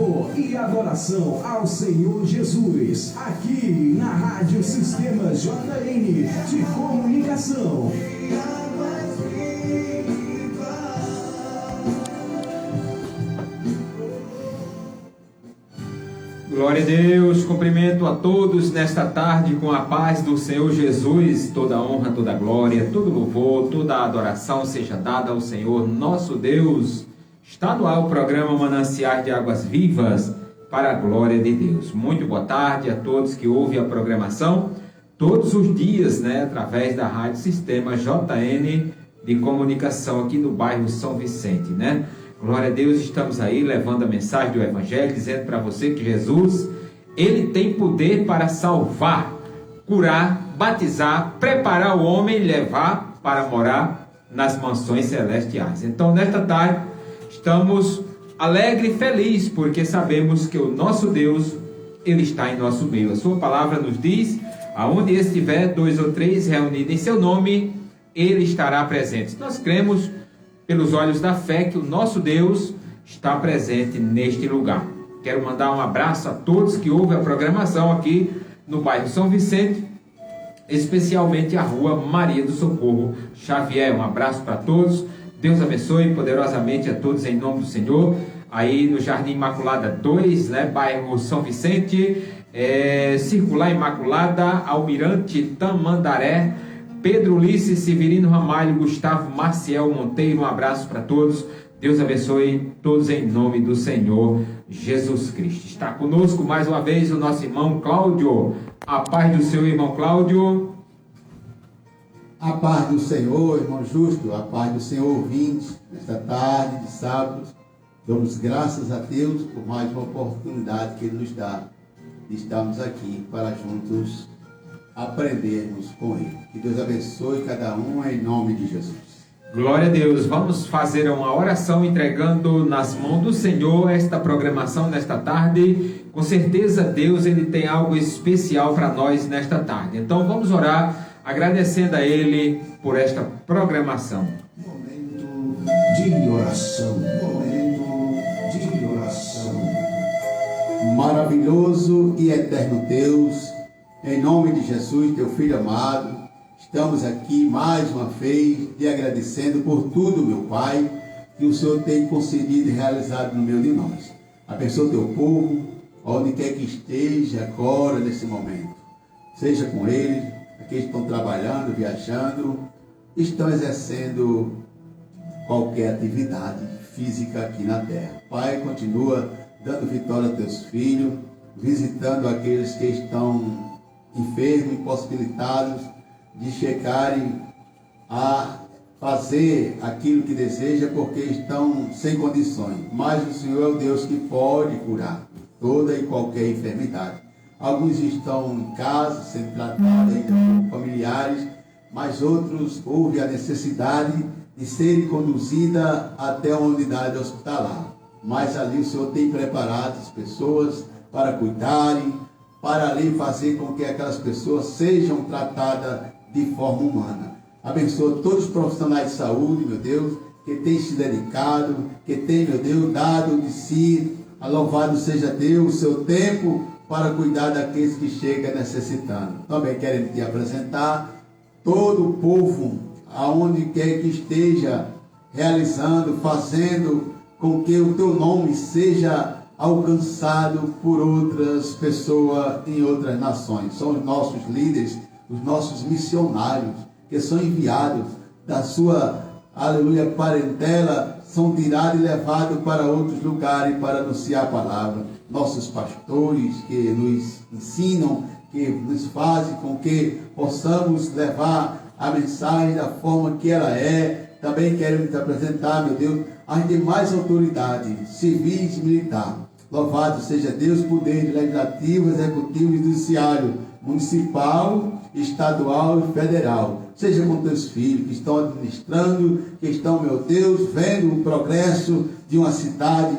louvor e adoração ao Senhor Jesus, aqui na Rádio Sistema JN de Comunicação. Glória a Deus, cumprimento a todos nesta tarde com a paz do Senhor Jesus. Toda honra, toda glória, todo louvor, toda adoração seja dada ao Senhor nosso Deus. Está no ar o programa Mananciais de Águas Vivas para a glória de Deus. Muito boa tarde a todos que ouvem a programação todos os dias, através da Rádio Sistema JN de Comunicação aqui no bairro São Vicente, Glória a Deus, estamos aí levando a mensagem do Evangelho, dizendo para você que Jesus, Ele tem poder para salvar, curar, batizar, preparar o homem e levar para morar nas mansões celestiais. Então, nesta tarde, estamos alegres e felizes, porque sabemos que o nosso Deus, Ele está em nosso meio. A sua palavra nos diz, aonde estiver 2 ou 3 reunidos em seu nome, Ele estará presente. Nós cremos pelos olhos da fé que o nosso Deus está presente neste lugar. Quero mandar um abraço a todos que ouvem a programação aqui no bairro São Vicente, especialmente a rua Maria do Socorro Xavier. Um abraço para todos, Deus abençoe poderosamente a todos em nome do Senhor. Aí no Jardim Imaculada 2, bairro São Vicente, Circular Imaculada, Almirante Tamandaré, Pedro Ulisses, Severino Ramalho, Gustavo Maciel Monteiro, um abraço para todos, Deus abençoe todos em nome do Senhor Jesus Cristo. Está conosco mais uma vez o nosso irmão Cláudio. A paz do Senhor, irmão Cláudio. A paz do Senhor, irmão Justo, a paz do Senhor, ouvintes, nesta tarde de sábado, damos graças a Deus por mais uma oportunidade que Ele nos dá de estarmos aqui para juntos aprendermos com Ele. Que Deus abençoe cada um em nome de Jesus. Glória a Deus. Vamos fazer uma oração entregando nas mãos do Senhor esta programação nesta tarde. Com certeza Deus, Ele tem algo especial para nós nesta tarde. Então vamos orar agradecendo a Ele por esta programação. Momento de oração. Momento de oração. Maravilhoso e eterno Deus, em nome de Jesus, teu Filho amado, estamos aqui mais uma vez te agradecendo por tudo, meu Pai, que o Senhor tem concedido e realizado no meio de nós. Abençoa teu povo, onde quer que esteja agora, nesse momento. Seja com eles, aqueles que estão trabalhando, viajando, estão exercendo qualquer atividade física aqui na terra. Pai, continua dando vitória a teus filhos, visitando aqueles que estão enfermos, impossibilitados de chegarem a fazer aquilo que deseja porque estão sem condições. Mas o Senhor é o Deus que pode curar toda e qualquer enfermidade. Alguns estão em casa, sendo tratados ainda por familiares, mas outros ouvem a necessidade de serem conduzidos até a unidade hospitalar. Mas ali o Senhor tem preparado as pessoas para cuidarem, para ali fazer com que aquelas pessoas sejam tratadas de forma humana. Abençoa todos os profissionais de saúde, meu Deus, que têm se dedicado, que têm, meu Deus, dado de si. Louvado seja Deus, o seu tempo para cuidar daqueles que chegam necessitando. Também queremos te apresentar todo o povo, aonde quer que esteja, realizando, fazendo com que o teu nome seja alcançado por outras pessoas em outras nações. São os nossos líderes, os nossos missionários, que são enviados da sua, aleluia, parentela, são tirados e levados para outros lugares para anunciar a palavra. Nossos pastores que nos ensinam, que nos fazem com que possamos levar a mensagem da forma que ela é. Também queremos te apresentar, meu Deus, as demais autoridades, civis e militar. Louvado seja Deus, poder legislativo, executivo e judiciário, municipal, estadual e federal. Seja com teus filhos que estão administrando, que estão, meu Deus, vendo o progresso de uma cidade,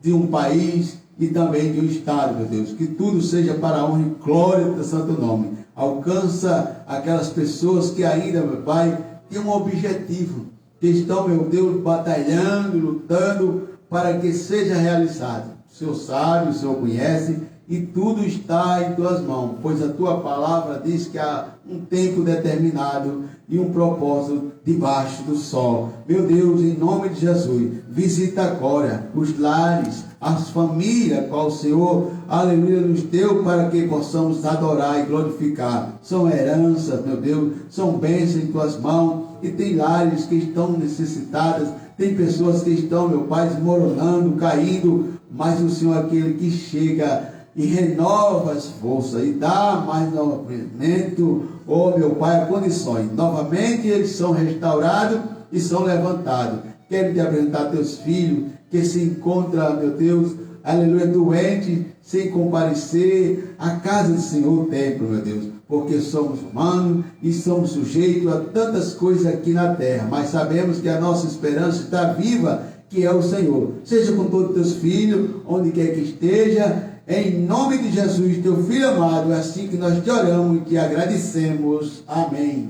de um país e também de um estado, meu Deus. Que tudo seja para a honra e glória do teu santo nome. Alcança aquelas pessoas que ainda, meu Pai, têm um objetivo, que estão, meu Deus, batalhando, lutando para que seja realizado. Senhor sabe, o Senhor conhece, e tudo está em tuas mãos, pois a tua palavra diz que há um tempo determinado e um propósito debaixo do sol. Meu Deus, em nome de Jesus, visita agora os lares, as famílias, qual o Senhor, aleluia, nos deu para que possamos adorar e glorificar. São heranças, meu Deus, são bênçãos em tuas mãos, e tem lares que estão necessitadas, tem pessoas que estão, meu Pai, desmoronando, caindo, mas o Senhor é aquele que chega e renova as forças e dá mais novamente, oh meu Pai, condições. Novamente eles são restaurados e são levantados. Quero te apresentar teus filhos que se encontram, meu Deus, aleluia, doentes, sem comparecer à casa do Senhor, o templo, meu Deus, porque somos humanos e somos sujeitos a tantas coisas aqui na terra, mas sabemos que a nossa esperança está viva, que é o Senhor. Seja com todos os teus filhos, onde quer que esteja, em nome de Jesus, teu Filho amado, é assim que nós te oramos e te agradecemos. Amém.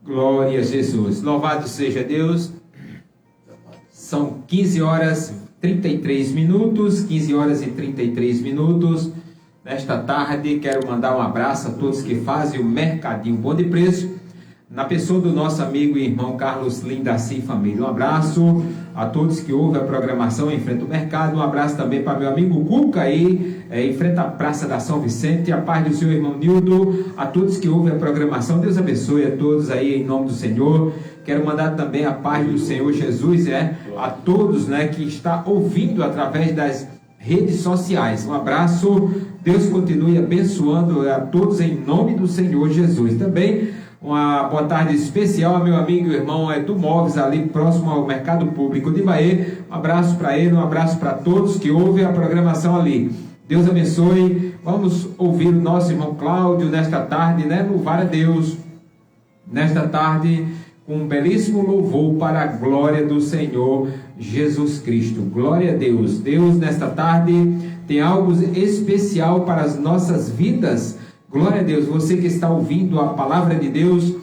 Glória a Jesus. Louvado seja Deus. São 15 horas 33 minutos, 15 horas e 33 minutos. Nesta tarde, quero mandar um abraço a todos que fazem o Mercadinho Bom de Preço, na pessoa do nosso amigo e irmão Carlos Lindaci Família. Um abraço a todos que ouvem a programação em frente ao mercado. Um abraço também para meu amigo Cuca aí, em frente à Praça da São Vicente. A paz do seu irmão Nildo. A todos que ouvem a programação, Deus abençoe a todos aí em nome do Senhor. Quero mandar também a paz do Senhor Jesus a todos, que está ouvindo através das redes sociais. Um abraço. Deus continue abençoando a todos em nome do Senhor Jesus. Também uma boa tarde especial ao meu amigo e irmão Edu Móveis, ali próximo ao Mercado Público de Bahia. Um abraço para ele, um abraço para todos que ouvem a programação ali. Deus abençoe. Vamos ouvir o nosso irmão Cláudio nesta tarde, louvar a Deus nesta tarde com um belíssimo louvor para a glória do Senhor Jesus Cristo. Glória a Deus. Deus nesta tarde tem algo especial para as nossas vidas. Glória a Deus. Você que está ouvindo a palavra de Deus,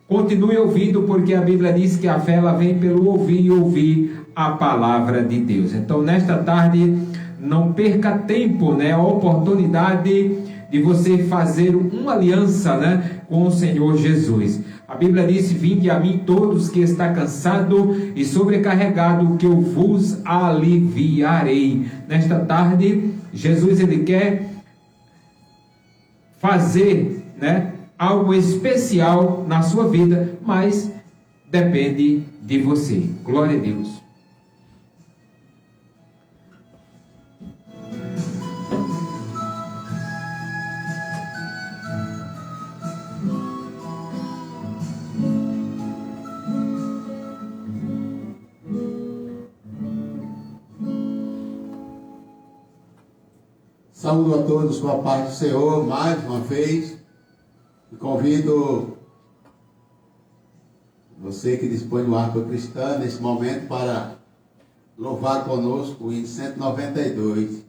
continue ouvindo, porque a Bíblia diz que a fé ela vem pelo ouvir e ouvir a palavra de Deus. Então, nesta tarde, não perca tempo, a oportunidade de você fazer uma aliança, com o Senhor Jesus. A Bíblia diz: vinde a mim todos que está cansado e sobrecarregado, que eu vos aliviarei. Nesta tarde, Jesus ele quer fazer, algo especial na sua vida, mas depende de você. Glória a Deus. Saúdo a todos com a paz do Senhor, mais uma vez, e convido você que dispõe do arco cristão nesse momento para louvar conosco o hino 192,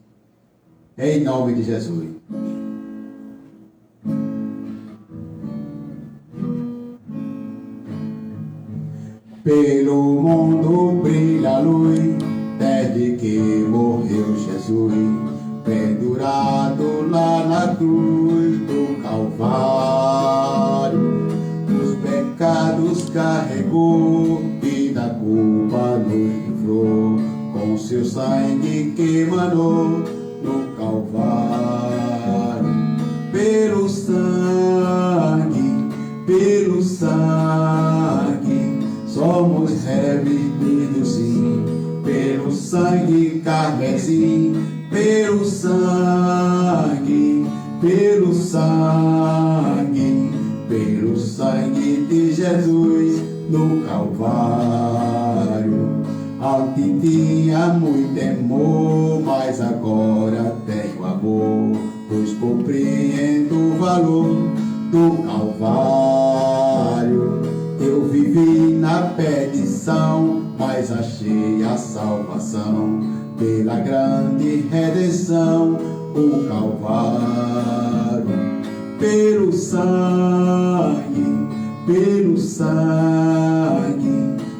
em nome de Jesus. Pelo mundo brilha a luz, desde que morreu Jesus, pendurado lá na cruz do Calvário, os pecados carregou e da culpa nos livrou, com seu sangue que emanou no Calvário. Pelo sangue, somos revestidos sim, pelo sangue carmesim, pelo sangue de Jesus no Calvário. Antes tinha muito temor, mas agora tenho amor, pois compreendo o valor do Calvário. Eu vivi na perdição, mas achei a salvação, pela grande redenção, o Calvário. Pelo sangue,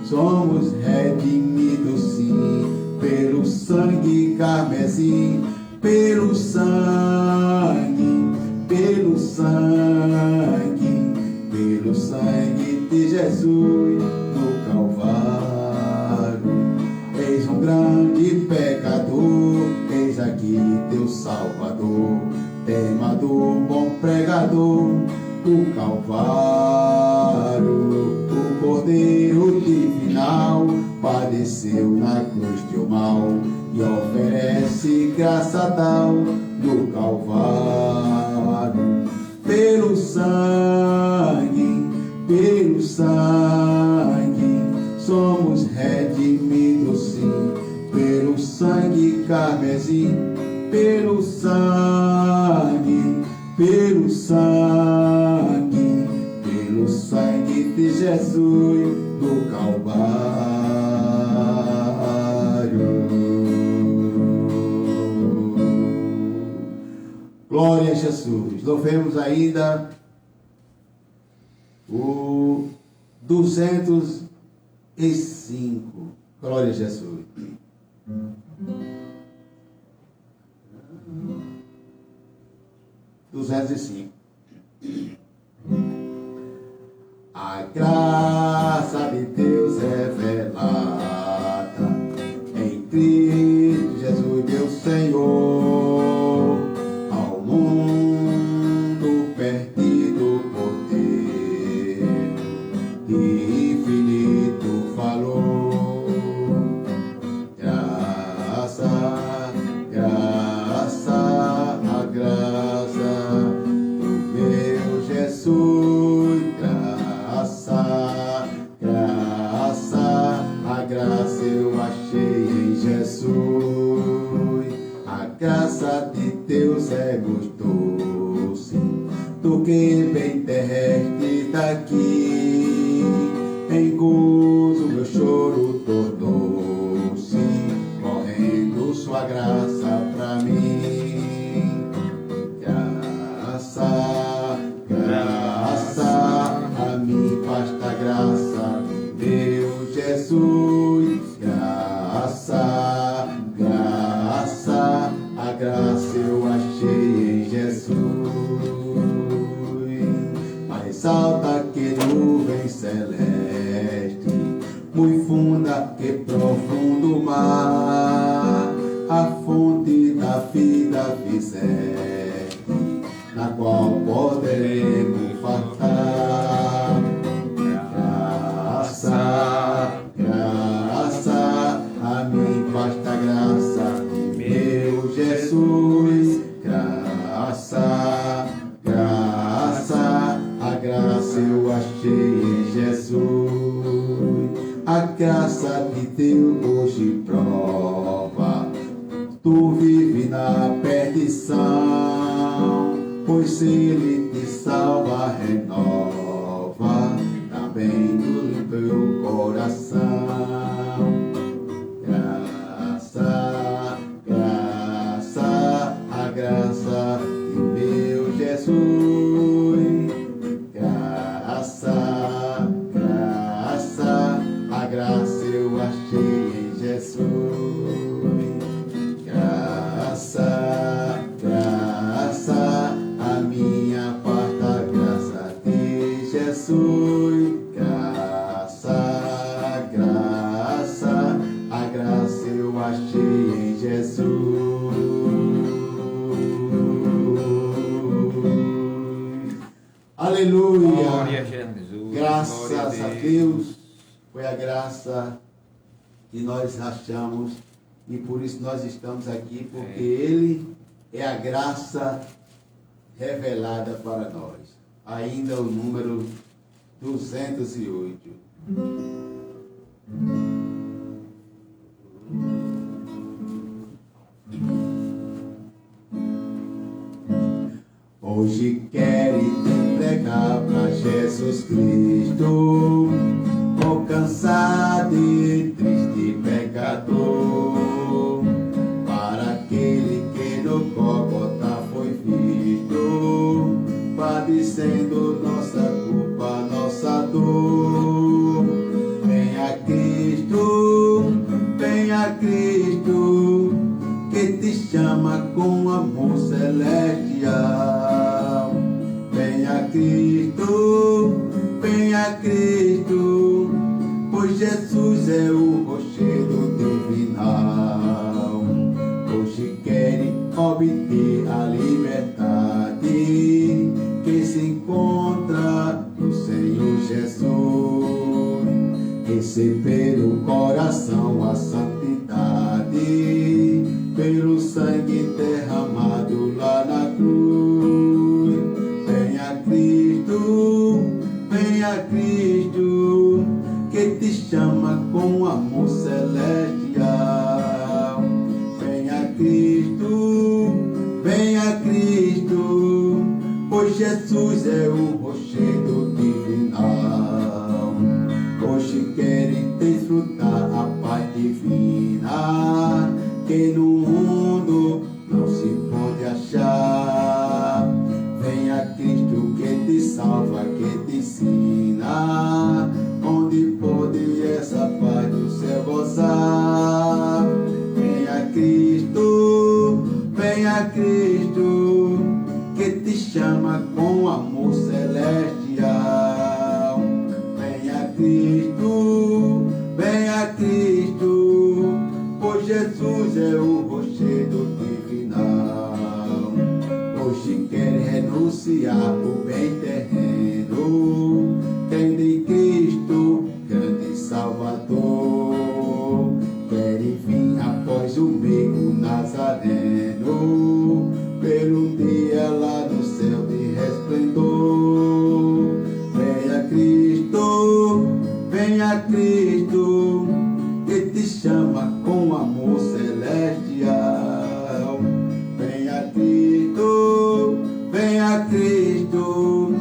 somos redimidos sim, pelo sangue carmesim, Jesus no Calvário. Eis um grande pecador, eis aqui teu Salvador, tema do bom pregador, o Calvário. O Cordeiro divinal padeceu na cruz teu mal e oferece graça tal no Calvário. Pelo sangue, somos redimidos sim, pelo sangue carmesim, pelo sangue de Jesus do Calvário. Glória a Jesus. Louvemos ainda o 205. Glória a Jesus. A graça de Deus revelada em Cristo Jesus, meu Senhor, ao mundo perdido por Deus, infinito valor. Graça, a graça do meu Jesus, a graça eu achei em Jesus. A graça de Deus é muito doce do que bem terrestre daqui. Em gozo meu choro tornou-se, correndo sua graça pra mim. Graça, a mim basta graça, meu Jesus. Graça, a graça eu achei em Jesus. Mais alta que nuvem celeste, muito funda que profundo mar, a fonte da vida fizeste, na qual poderemos fartar. Graça, a mim basta graça, meu Jesus. Graça, a graça eu achei em Jesus. A graça de Deus hoje prova, tu vive na perdição, pois se Ele te salva, renova também do teu coração. Graça, a graça de meu Jesus. Graça, a graça eu achei em Jesus. Graça, a minha farta graça de Jesus. Graça, a graça eu achei em Jesus. Aleluia. Glória a Jesus. Graças Glória a Deus, foi a graça que nós achamos e por isso nós estamos aqui, porque Ele é a graça revelada para nós. Ainda o número 208. Hoje quero te entregar para Jesus Cristo, o cansado e triste pecador, para aquele que no Gólgota foi visto, padecendo nossa culpa, nossa dor. Venha Cristo, que te chama com amor celestial. Venha Cristo, pois Jesus é o rochedo divinal. Hoje querem obter a liberdade que se encontra no Senhor Jesus. Receber no coração a santidade pelo sangue derramado lá na cruz. Venha Cristo, que te chama com amor celestial. Venha Cristo, pois Jesus é o rochedo divinal. Hoje querem desfrutar a paz divina que no mundo não se pode achar. Venha Cristo que te salva, que te ensina, onde pode essa paz do céu gozar. Venha Cristo, que te chama com amor celestial. Venha Cristo, pois Jesus é o rochedo divinal. Hoje quer renunciar o bem terreno, tendo em Cristo grande Salvador. Querem vir após o meio Nazareno, pelo dia lá no céu de resplendor. Venha Cristo, que te chama com amor celestial. Venha Cristo,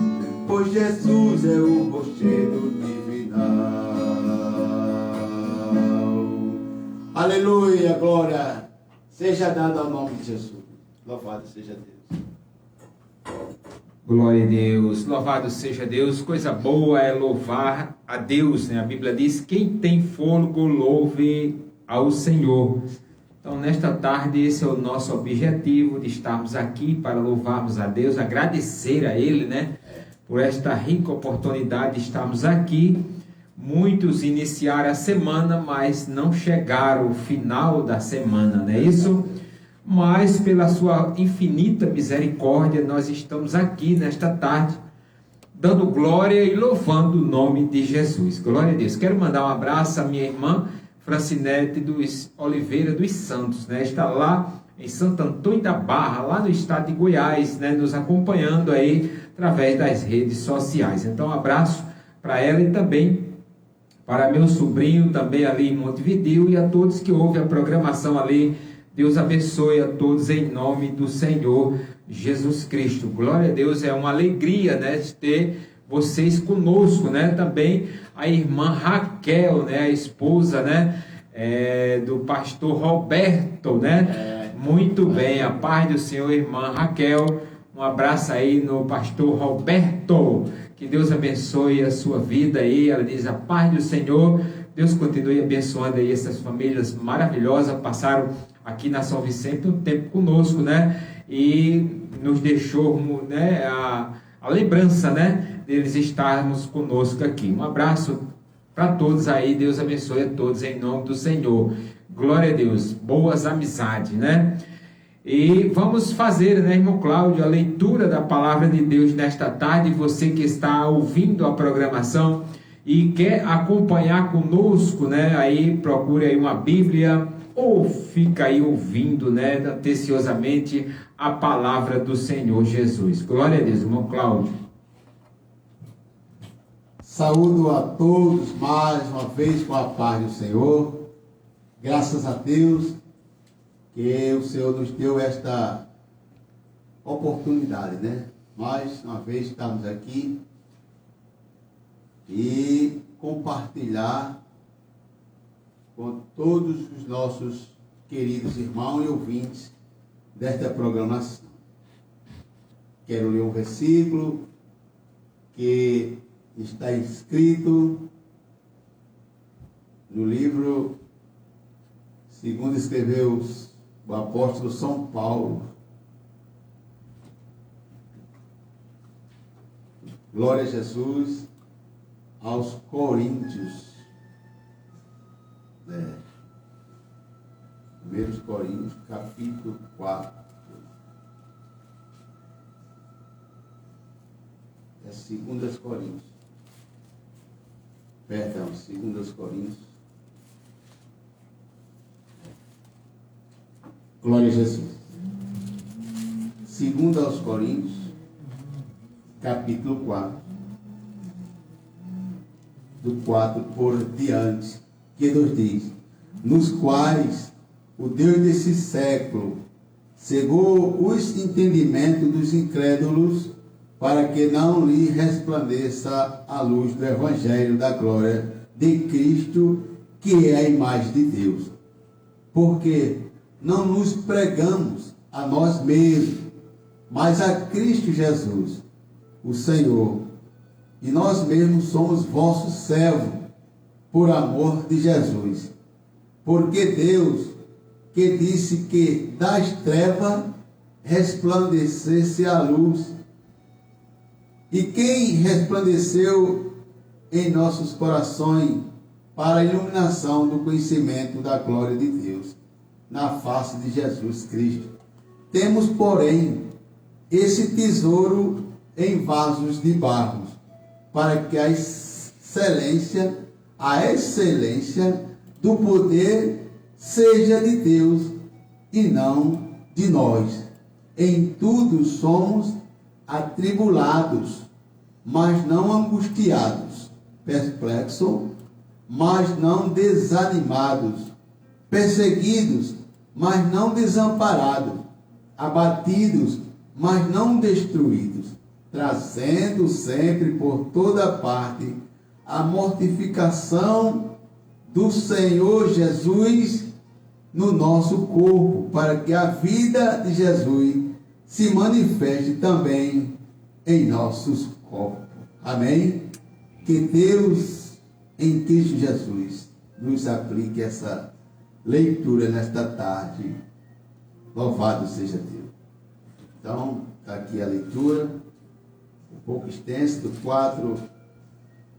pois Jesus é o rochedo divinal. Aleluia, glória seja dada ao nome de Jesus. Louvado seja Deus. Glória a Deus, louvado seja Deus. Coisa boa é louvar a Deus, né? A Bíblia diz: quem tem fôlego, louve ao Senhor. Então, nesta tarde, esse é o nosso objetivo, de estarmos aqui para louvarmos a Deus, agradecer a Ele, né? Por esta rica oportunidade de estarmos aqui. Muitos iniciaram a semana, mas não chegaram ao final da semana, não é isso? Mas pela sua infinita misericórdia, nós estamos aqui nesta tarde, dando glória e louvando o nome de Jesus. Glória a Deus. Quero mandar um abraço à minha irmã Francinete dos Oliveira dos Santos, né? Está lá em Santo Antônio da Barra, lá no estado de Goiás, né? Nos acompanhando aí através das redes sociais. Então, um abraço para ela e também para meu sobrinho, também ali em Montevideo, e a todos que ouvem a programação ali. Deus abençoe a todos em nome do Senhor Jesus Cristo. Glória a Deus, é uma alegria, né, de ter vocês conosco, né? Também a irmã Raquel, né, a esposa, né, do pastor Roberto, né? Muito bem, a paz do Senhor, irmã Raquel. Um abraço aí no pastor Roberto. Que Deus abençoe a sua vida aí. Ela diz: a paz do Senhor. Deus continue abençoando aí essas famílias maravilhosas. Passaram aqui na São Vicente um tempo conosco, né? E nos deixou, né, a lembrança, né, deles estarmos conosco aqui. Um abraço para todos aí. Deus abençoe a todos em nome do Senhor. Glória a Deus. Boas amizades, né? E vamos fazer, né, irmão Cláudio, a leitura da palavra de Deus nesta tarde. Você que está ouvindo a programação e quer acompanhar conosco, né, aí procure aí uma Bíblia ou fica aí ouvindo, né, atenciosamente a palavra do Senhor Jesus. Glória a Deus, irmão Cláudio. Saúdo a todos mais uma vez com a paz do Senhor. Graças a Deus que o Senhor nos deu esta oportunidade, né? Mais uma vez estamos aqui e compartilhar com todos os nossos queridos irmãos e ouvintes desta programação. Quero ler um versículo que está escrito no livro, segundo escreveu o apóstolo São Paulo. Glória a Jesus, aos Coríntios. 1 Coríntios, capítulo 4. É 2 Coríntios. Perdão, 2 Coríntios. Glória a Jesus. 2 aos Coríntios, capítulo 4. Do 4 por diante, que nos diz: nos quais o Deus desse século cegou os entendimentos dos incrédulos, para que não lhe resplandeça a luz do Evangelho da glória de Cristo, que é a imagem de Deus. Porque não nos pregamos a nós mesmos, mas a Cristo Jesus, o Senhor, e nós mesmos somos vossos servos, por amor de Jesus. Porque Deus, que disse que das trevas resplandecesse a luz, e quem resplandeceu em nossos corações para a iluminação do conhecimento da glória de Deus, na face de Jesus Cristo. Temos, porém, esse tesouro em vasos de barro, para que a excelência do poder seja de Deus e não de nós. Em tudo somos atribulados, mas não angustiados, perplexos, mas não desanimados, perseguidos, mas não desamparados, abatidos, mas não destruídos, trazendo sempre por toda parte a mortificação do Senhor Jesus no nosso corpo, para que a vida de Jesus se manifeste também em nossos corpos. Amém? Que Deus, em Cristo Jesus, nos aplique essa leitura nesta tarde. Louvado seja Deus. Então, está aqui a leitura, um pouco extensa, do 4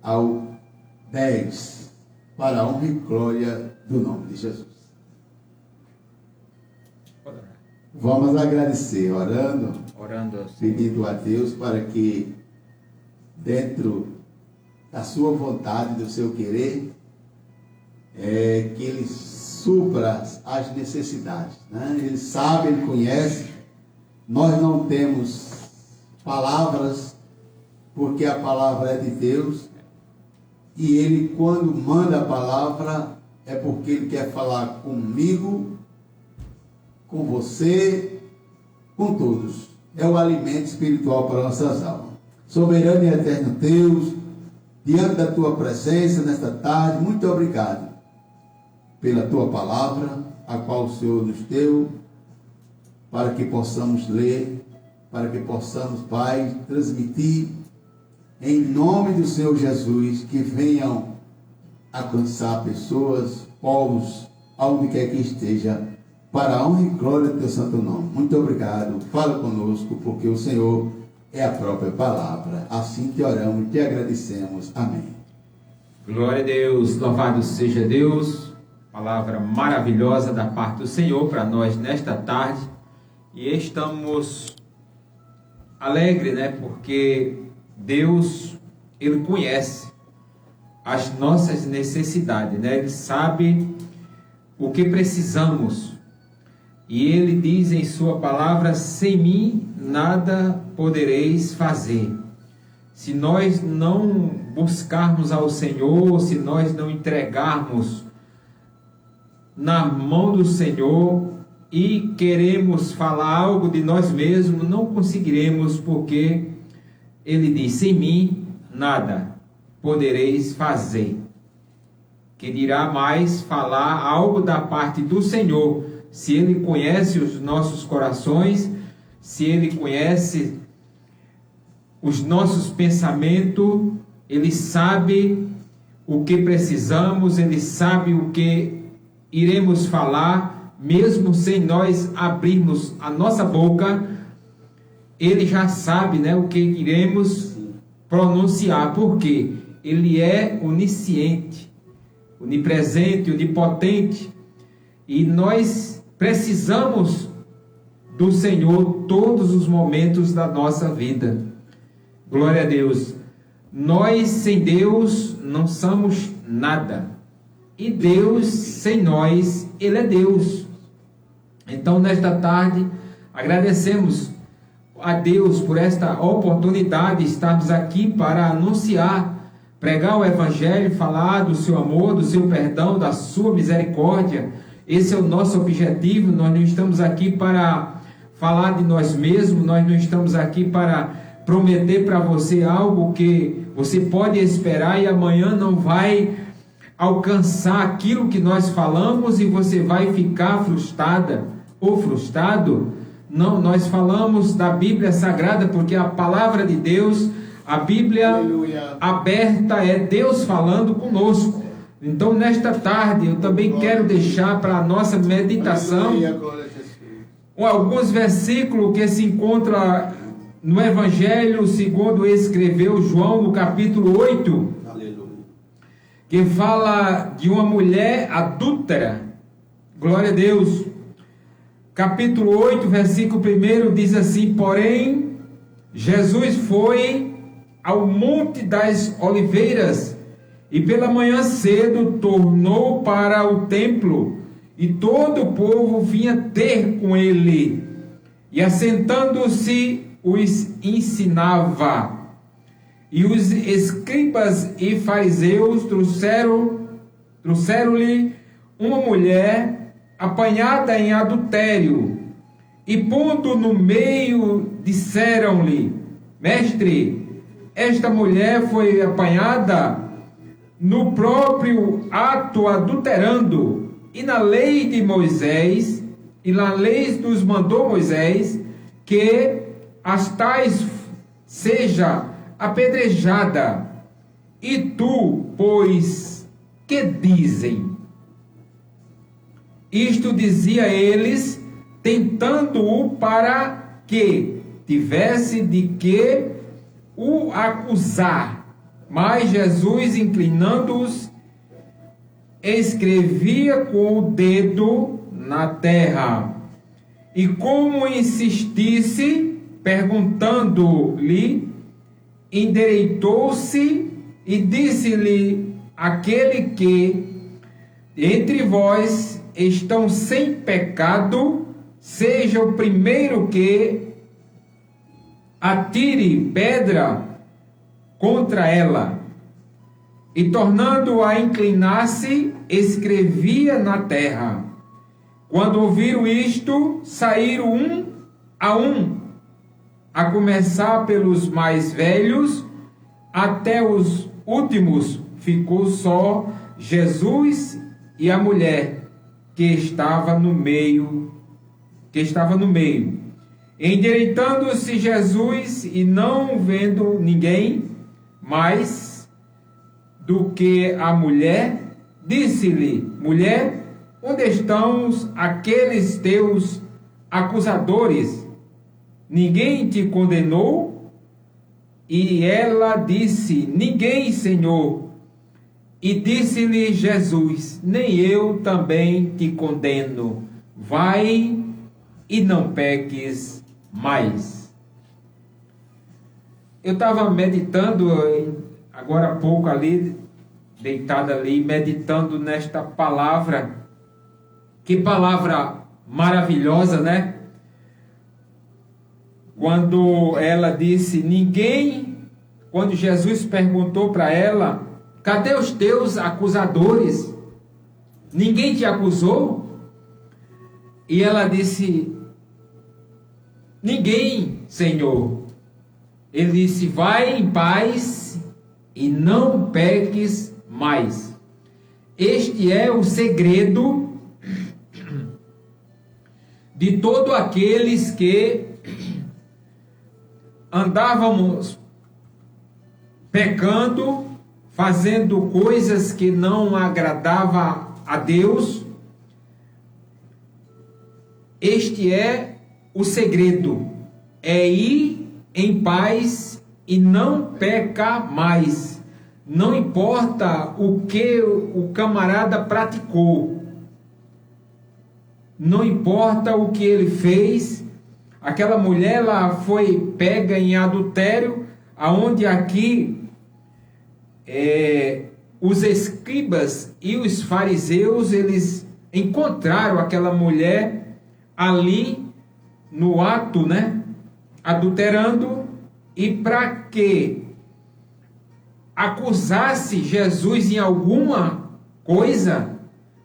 ao 10, para a honra e glória do nome de Jesus. Vamos agradecer, orando, pedindo a Deus para que, dentro da sua vontade, do seu querer, que Ele supra as necessidades, né? Ele sabe, Ele conhece. Nós não temos palavras, porque a palavra é de Deus, e Ele, quando manda a palavra, é porque Ele quer falar comigo, com você, com todos. É o alimento espiritual para nossas almas. Soberano e eterno Deus, diante da Tua presença nesta tarde, muito obrigado pela Tua palavra, a qual o Senhor nos deu, para que possamos ler, para que possamos, Pai, transmitir, em nome do Senhor Jesus, que venham alcançar pessoas, povos, aonde quer que esteja, para a honra e glória do Teu santo nome. Muito obrigado, fala conosco, porque o Senhor é a própria palavra. Assim te oramos e te agradecemos. Amém. Glória a Deus, louvado seja Deus. Palavra maravilhosa da parte do Senhor para nós nesta tarde. E estamos alegres, né? Porque Deus, Ele conhece as nossas necessidades, né? Ele sabe o que precisamos. E Ele diz em sua palavra: sem mim nada podereis fazer. Se nós não buscarmos ao Senhor, se nós não entregarmos na mão do Senhor e queremos falar algo de nós mesmos, não conseguiremos, porque Ele diz: sem mim nada podereis fazer. Que dirá mais falar algo da parte do Senhor, se Ele conhece os nossos corações, se Ele conhece os nossos pensamentos, Ele sabe o que precisamos, Ele sabe o que iremos falar, mesmo sem nós abrirmos a nossa boca, Ele já sabe, né, o que iremos pronunciar, porque Ele é onisciente. onipresente, onipotente, e nós precisamos do Senhor todos os momentos da nossa vida. Glória a Deus. Nós sem Deus não somos nada, e Deus sem nós, Ele é Deus. Então, nesta tarde, agradecemos a Deus por esta oportunidade de estarmos aqui para anunciar, pregar o Evangelho, falar do seu amor, do seu perdão, da sua misericórdia. Esse é o nosso objetivo. Nós não estamos aqui para falar de nós mesmos, nós não estamos aqui para prometer para você algo que você pode esperar e amanhã não vai alcançar aquilo que nós falamos e você vai ficar frustrada ou frustrado. Não, nós falamos da Bíblia Sagrada porque a palavra de Deus, a Bíblia aberta, é Deus falando conosco. Então, nesta tarde, eu também quero deixar para a nossa meditação alguns versículos que se encontram no Evangelho segundo escreveu João, no capítulo 8, que fala de uma mulher adúltera. Glória a Deus. Capítulo 8, versículo 1 diz assim: porém, Jesus foi ao Monte das Oliveiras, e pela manhã cedo tornou para o templo, e todo o povo vinha ter com ele, e assentando-se os ensinava. E os escribas e fariseus trouxeram-lhe uma mulher apanhada em adultério, e pondo no meio, disseram-lhe: mestre, esta mulher foi apanhada no próprio ato adulterando, e na lei de Moisés, e na lei nos mandou Moisés, que as tais seja apedrejada. E tu, pois, que dizem? Isto dizia eles, tentando-o para que tivesse de que o acusar. Mas Jesus, inclinando-os, escrevia com o dedo na terra. E como insistisse, perguntando-lhe, endireitou-se e disse-lhe: aquele que entre vós estão sem pecado, seja o primeiro que atire pedra contra ela. E tornando a inclinar-se, escrevia na terra. Quando ouviram isto, saíram um, a começar pelos mais velhos, até os últimos. Ficou só Jesus e a mulher que estava no meio. Endireitando-se Jesus e não vendo ninguém mais do que a mulher, disse-lhe: mulher, onde estão aqueles teus acusadores? Ninguém te condenou? E ela disse: ninguém, Senhor. E disse-lhe Jesus: nem eu também te condeno. Vai e não peques mais. Eu estava meditando agora há pouco ali, deitado ali, meditando nesta palavra. Que palavra maravilhosa, né? Quando ela disse: ninguém, quando Jesus perguntou para ela: cadê os teus acusadores? Ninguém te acusou? E ela disse: ninguém, Senhor. Ele disse: vai em paz e não peques mais. Este é o segredo de todos aqueles que andávamos pecando, fazendo coisas que não agradavam a Deus. Este é o segredo, é ir em paz e não pecar mais. não importa o que o camarada praticou, não importa o que ele fez, aquela mulher ela foi pega em adultério, aonde aqui os escribas e os fariseus, eles encontraram aquela mulher ali no ato, né, adulterando, e para que acusasse Jesus em alguma coisa,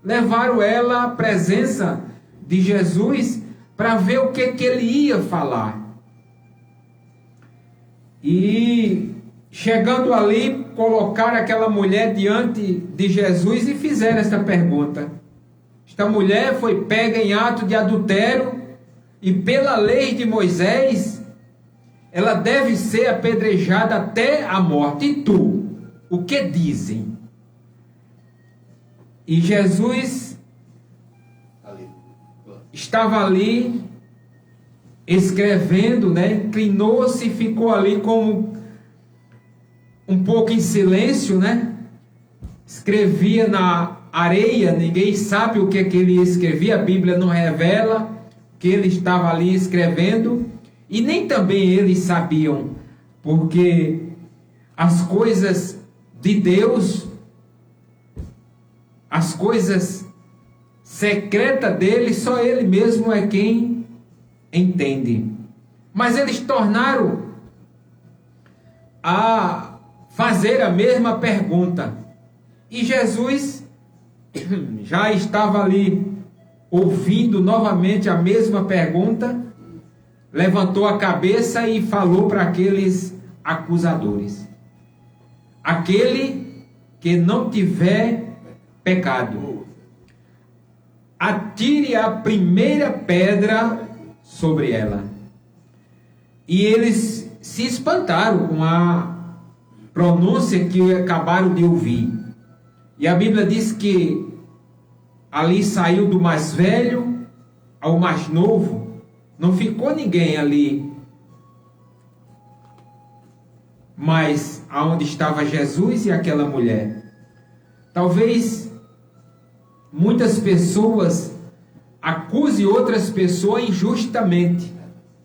levaram ela à presença de Jesus para ver o que ele ia falar. E chegando ali, colocaram aquela mulher diante de Jesus e fizeram esta pergunta. Esta mulher foi pega em ato de adultério e pela lei de Moisés, ela deve ser apedrejada até a morte. E tu, o que dizem? E Jesus estava ali escrevendo, né? Inclinou-se e ficou ali como um pouco em silêncio, né? Escrevia na areia, ninguém sabe o que ele escrevia, a Bíblia não revela que ele estava ali escrevendo, e nem também eles sabiam, porque as coisas de Deus, as coisas secretas dele, só ele mesmo é quem entende. Mas eles tornaram a fazer a mesma pergunta, e Jesus já estava ali ouvindo novamente a mesma pergunta, levantou a cabeça e falou para aqueles acusadores: aquele que não tiver pecado, atire a primeira pedra sobre ela. E eles se espantaram com a pronúncia que acabaram de ouvir. E a Bíblia diz que ali saiu do mais velho ao mais novo, não ficou ninguém ali. Mas aonde estava Jesus e aquela mulher? Talvez muitas pessoas acusem outras pessoas injustamente,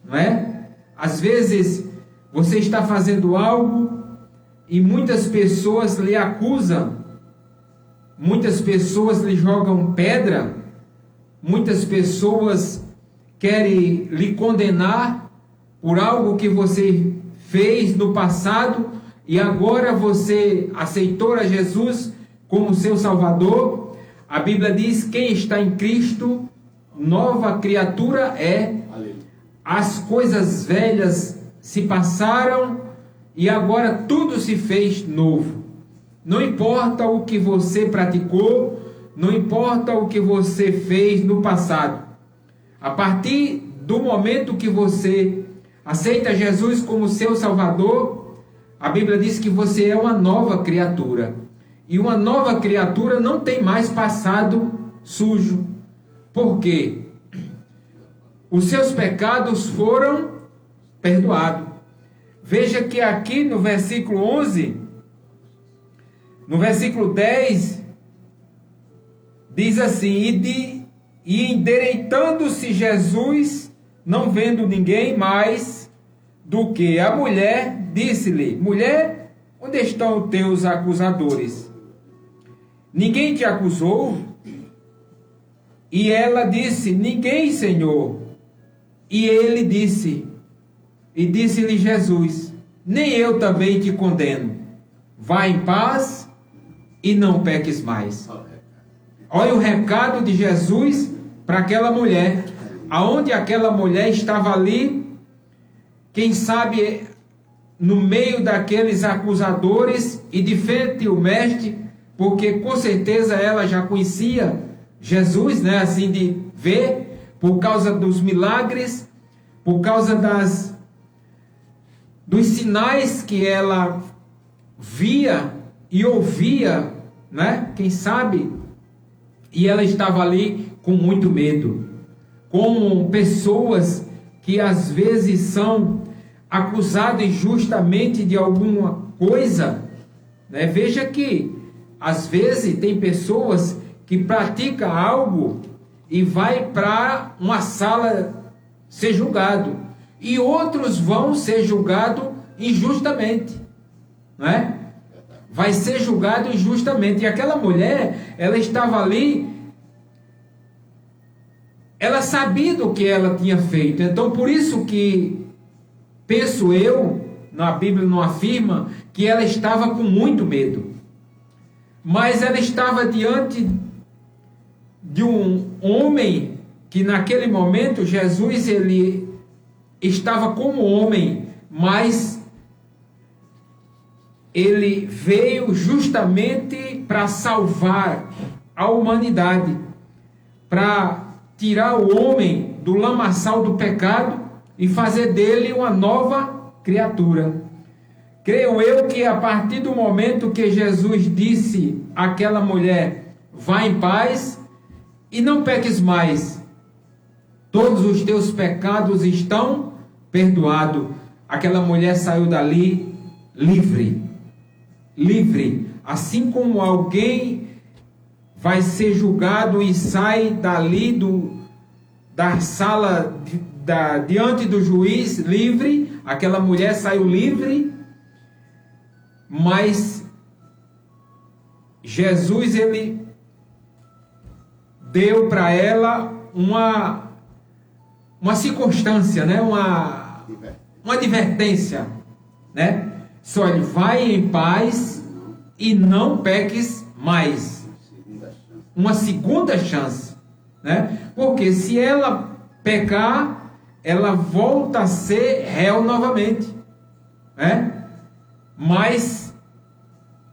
não é? Às vezes você está fazendo algo e muitas pessoas lhe acusam, muitas pessoas lhe jogam pedra, muitas pessoas querem lhe condenar por algo que você fez no passado e agora você aceitou a Jesus como seu Salvador. A Bíblia diz: quem está em Cristo, nova criatura é. As coisas velhas se passaram e agora tudo se fez novo. Não importa o que você praticou, não importa o que você fez no passado. A partir do momento que você aceita Jesus como seu Salvador, a Bíblia diz que você é uma nova criatura. E uma nova criatura não tem mais passado sujo. Por quê? Os seus pecados foram perdoados. Veja que aqui no versículo 11, no versículo 10, diz assim: e endireitando-se Jesus, não vendo ninguém mais do que a mulher, disse-lhe: mulher, onde estão os teus acusadores? Ninguém te acusou? E ela disse: ninguém, Senhor. E ele disse, e disse-lhe Jesus: nem eu também te condeno. Vá em paz e não peques mais. Olha o recado de Jesus para aquela mulher, aonde aquela mulher estava ali, quem sabe no meio daqueles acusadores e de frente ao mestre, porque com certeza ela já conhecia Jesus, né, assim de ver, por causa dos milagres, por causa dos sinais que ela via e ouvia, né? Quem sabe? E ela estava ali com muito medo, como pessoas que às vezes são acusadas injustamente de alguma coisa, né? Veja que, às vezes, tem pessoas que praticam algo e vai para uma sala ser julgado, e outros vão ser julgados injustamente, não é? Vai ser julgado injustamente. E aquela mulher, ela estava ali, ela sabia do que ela tinha feito. Então, por isso que, penso eu, na Bíblia não afirma, que ela estava com muito medo. Mas ela estava diante de um homem que naquele momento, Jesus, ele estava como homem, mas ele veio justamente para salvar a humanidade, para tirar o homem do lamaçal do pecado e fazer dele uma nova criatura. Creio eu que a partir do momento que Jesus disse àquela mulher: vá em paz e não peques mais, todos os teus pecados estão perdoados. Aquela mulher saiu dali livre. Assim como alguém vai ser julgado e sai dali da sala diante do juiz livre, aquela mulher saiu livre, mas Jesus, ele deu para ela uma circunstância, né? uma advertência, né? Só ele vai em paz e não peques mais. Uma segunda chance, né? Porque se ela pecar, ela volta a ser réu novamente, né? Mas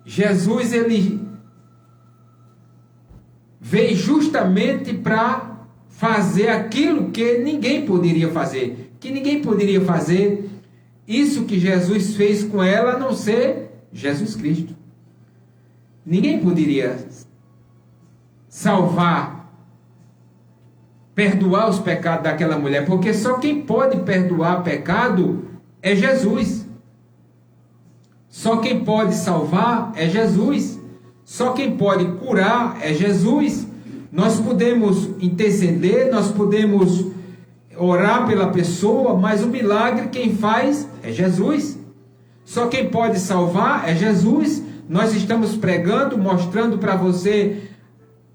Jesus, ele veio justamente para fazer aquilo que ninguém poderia fazer. Isso que Jesus fez com ela, a não ser Jesus Cristo. Ninguém poderia salvar, perdoar os pecados daquela mulher, porque só quem pode perdoar pecado é Jesus. Só quem pode salvar é Jesus. Só quem pode curar é Jesus. Nós podemos interceder, nós podemos orar pela pessoa, mas o milagre quem faz é Jesus. Só quem pode salvar é Jesus. Nós estamos pregando, mostrando para você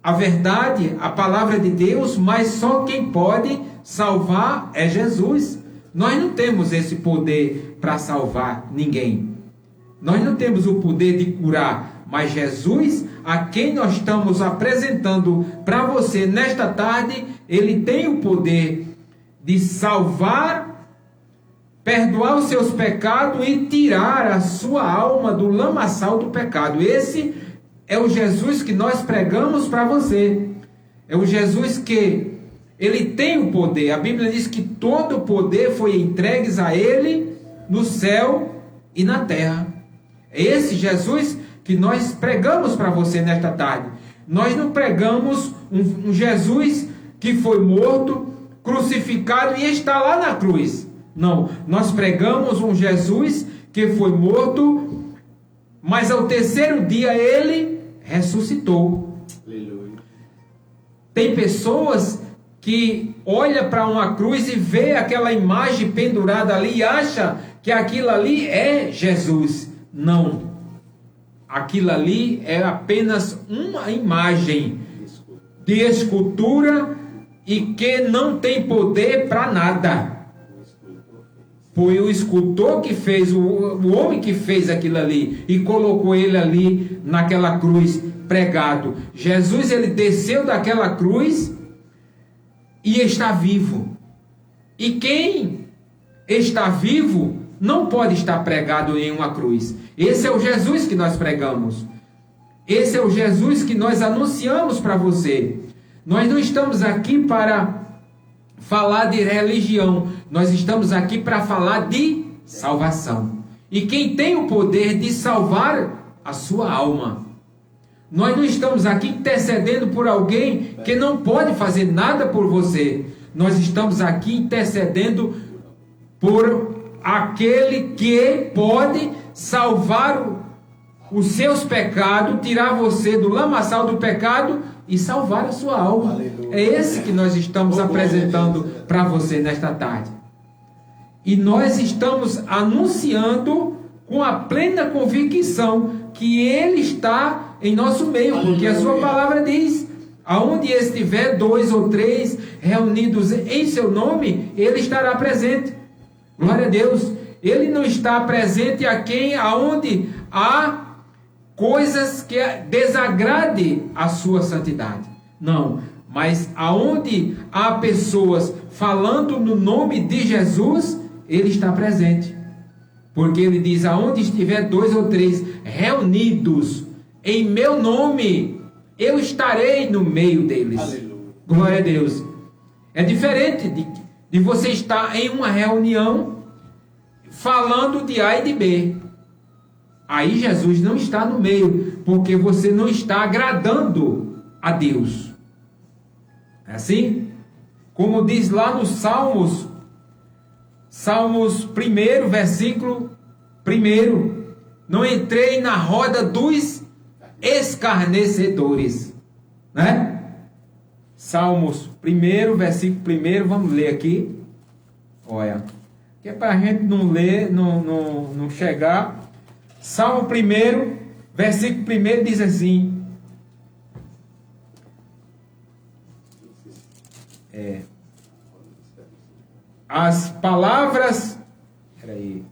a verdade, a palavra de Deus, mas só quem pode salvar é Jesus. Nós não temos esse poder para salvar ninguém. Nós não temos o poder de curar, mas Jesus, a quem nós estamos apresentando para você nesta tarde, ele tem o poder de salvar, perdoar os seus pecados e tirar a sua alma do lamaçal do pecado. Esse é o Jesus que nós pregamos para você. É o Jesus que ele tem o poder. A Bíblia diz que todo o poder foi entregue a ele no céu e na terra. É esse Jesus que nós pregamos para você nesta tarde. Nós não pregamos um Jesus que foi morto, crucificado e está lá na cruz. Não, nós pregamos um Jesus que foi morto, mas ao terceiro dia ele ressuscitou. Aleluia. Tem pessoas que olham para uma cruz e vê aquela imagem pendurada ali e acha que aquilo ali é Jesus. Não. Aquilo ali é apenas uma imagem de escultura e que não tem poder para nada. Foi o escultor que fez, o homem que fez aquilo ali e colocou ele ali naquela cruz pregado. Jesus, ele desceu daquela cruz e está vivo. E quem está vivo não pode estar pregado em uma cruz. Esse é o Jesus que nós pregamos. Esse é o Jesus que nós anunciamos para você. Nós não estamos aqui para falar de religião. Nós estamos aqui para falar de salvação. E quem tem o poder de salvar a sua alma. Nós não estamos aqui intercedendo por alguém que não pode fazer nada por você. Nós estamos aqui intercedendo por aquele que pode salvar os seus pecados, tirar você do lamaçal do pecado e salvar a sua alma. Aleluia. É esse que nós estamos apresentando para você nesta tarde. E nós estamos anunciando com a plena convicção que Ele está em nosso meio, porque a sua palavra diz: aonde estiver 2 ou 3 reunidos em seu nome, Ele estará presente. Glória a Deus. Ele não está presente aonde há coisas que desagrade a sua santidade. Não, mas aonde há pessoas falando no nome de Jesus, Ele está presente. Porque Ele diz: aonde estiver 2 ou 3 reunidos em meu nome, eu estarei no meio deles. Aleluia. Glória a Deus. É diferente de você estar em uma reunião falando de A e de B. Aí Jesus não está no meio, porque você não está agradando a Deus. É assim? Como diz lá nos Salmos 1, versículo 1: não entrei na roda dos escarnecedores. Né? Salmos 1, versículo 1, vamos ler aqui. Olha, que é para a gente não ler, não chegar. Salmo 1, versículo 1 diz assim: as palavras. Peraí,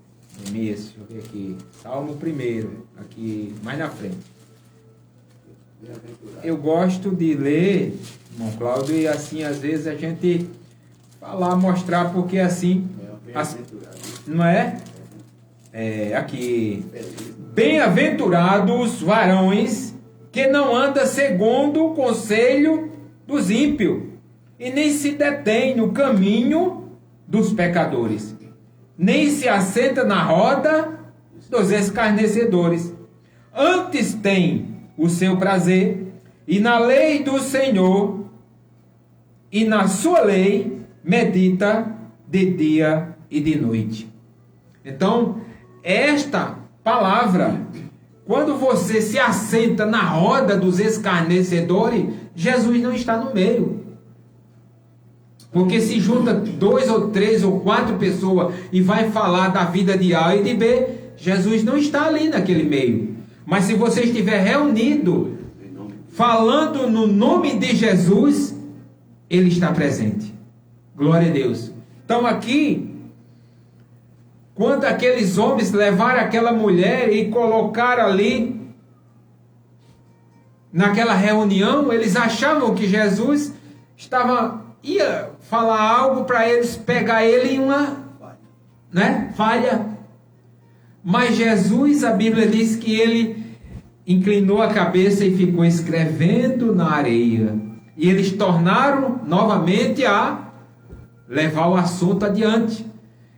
deixa eu ver aqui. Salmo 1, aqui mais na frente. Eu gosto de ler, irmão Cláudio, e assim às vezes a gente falar, mostrar, porque assim. Não é? Aqui. Bem-aventurados os varões que não andam segundo o conselho dos ímpios, e nem se detém no caminho dos pecadores, nem se assenta na roda dos escarnecedores. Antes tem o seu prazer, e na lei do Senhor, e na sua lei medita de dia e de noite. Então, esta palavra, quando você se assenta na roda dos escarnecedores, Jesus não está no meio. Porque se junta 2 ou 3 ou 4 pessoas e vai falar da vida de A e de B, Jesus não está ali naquele meio. Mas se você estiver reunido, falando no nome de Jesus, Ele está presente. Glória a Deus. Então aqui, quando aqueles homens levaram aquela mulher e colocaram ali, naquela reunião, eles achavam que Jesus ia falar algo para eles, pegar ele em uma falha. Mas Jesus, a Bíblia diz que ele inclinou a cabeça e ficou escrevendo na areia. E eles tornaram novamente a levar o assunto adiante.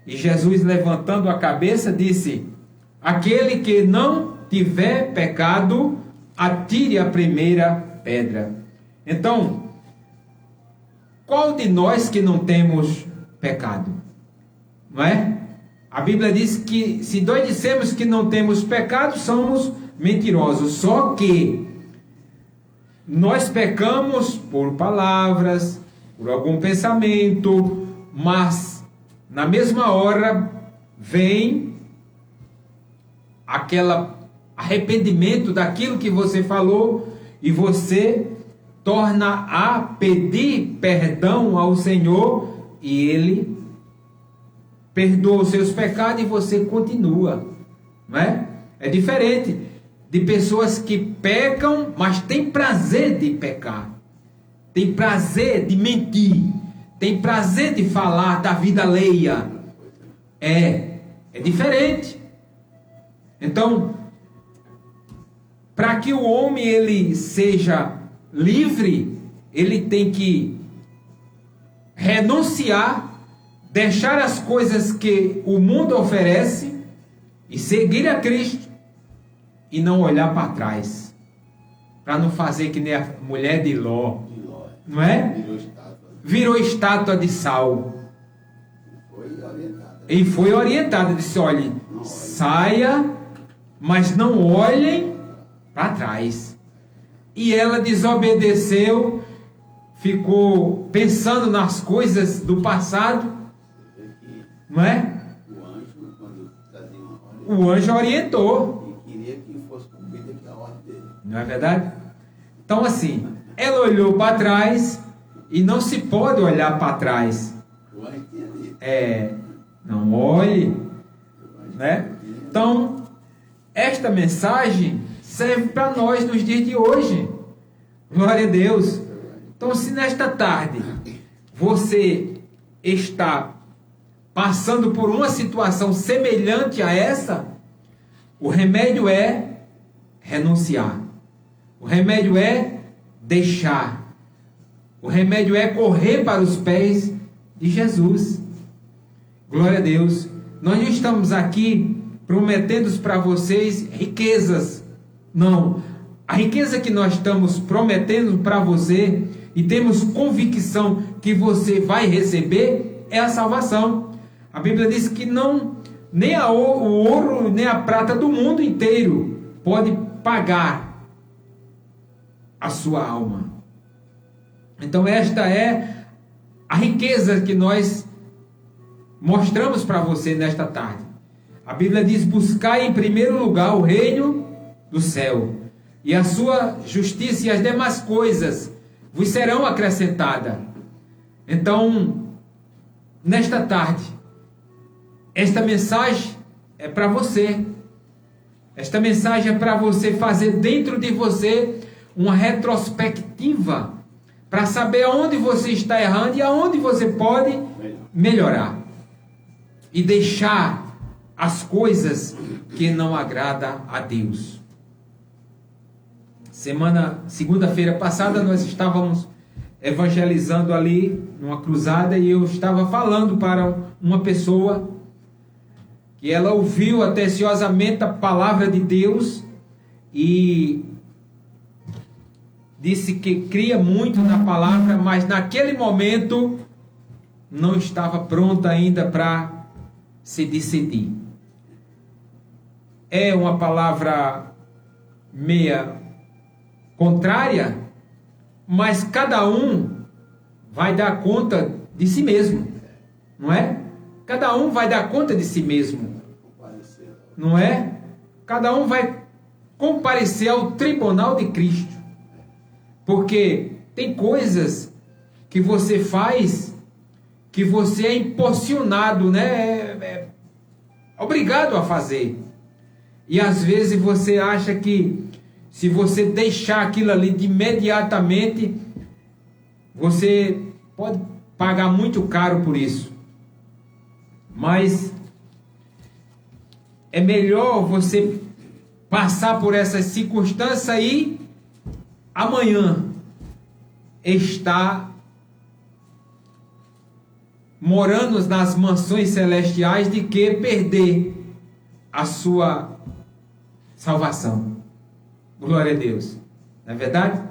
E Jesus, levantando a cabeça, disse: aquele que não tiver pecado, atire a primeira pedra. Então, qual de nós que não temos pecado? Não é? A Bíblia diz que se nós dissemos que não temos pecado, somos mentirosos. Só que nós pecamos por palavras, por algum pensamento, mas na mesma hora vem aquele arrependimento daquilo que você falou e você torna a pedir perdão ao Senhor e Ele perdoa os seus pecados e você continua, não é? É diferente de pessoas que pecam, mas tem prazer de pecar, tem prazer de mentir, tem prazer de falar da vida alheia. É diferente. Então, para que o homem ele seja livre, ele tem que renunciar, deixar as coisas que o mundo oferece e seguir a Cristo e não olhar para trás, para não fazer que nem a mulher de Ló, não é? Virou estátua de sal. E foi orientada, disse: olhe, saia, mas não olhem para trás. E ela desobedeceu, ficou pensando nas coisas do passado, não é? O anjo, quando trazia uma ordem, O anjo orientou, e queria que fosse cumprida aquela ordem dele. não é verdade? Então assim, ela olhou para trás e não se pode olhar para trás. O anjo tinha dito. Não olhe, né? Então, esta mensagem serve para nós nos dias de hoje. Glória a Deus. Então, se nesta tarde você está passando por uma situação semelhante a essa, o remédio é renunciar. O remédio é deixar. O remédio é correr para os pés de Jesus. Glória a Deus. Nós não estamos aqui prometendo para vocês riquezas. Não. A riqueza que nós estamos prometendo para você e temos convicção que você vai receber é a salvação. A Bíblia diz que não, nem o ouro nem a prata do mundo inteiro pode pagar a sua alma. Então esta é a riqueza que nós mostramos para você nesta tarde. A Bíblia diz: buscai em primeiro lugar o reino do céu e a sua justiça, e as demais coisas vos serão acrescentadas. Então, nesta tarde, esta mensagem é para você. Esta mensagem é para você fazer dentro de você uma retrospectiva para saber aonde você está errando e aonde você pode melhorar e deixar as coisas que não agradam a Deus. Segunda-feira passada nós estávamos evangelizando ali numa cruzada e eu estava falando para uma pessoa que ela ouviu atenciosamente a palavra de Deus e disse que cria muito na palavra, mas naquele momento não estava pronta ainda para se decidir. É uma palavra meia contrária, mas cada um vai dar conta de si mesmo, não é? Cada um vai dar conta de si mesmo, não é? Cada um vai comparecer ao tribunal de Cristo, porque tem coisas que você faz que você é impulsionado, né? É obrigado a fazer. E às vezes você acha que se você deixar aquilo ali de imediatamente, você pode pagar muito caro por isso. Mas é melhor você passar por essa circunstância e amanhã estar morando nas mansões celestiais de que perder a sua salvação. Glória a Deus. Não é verdade?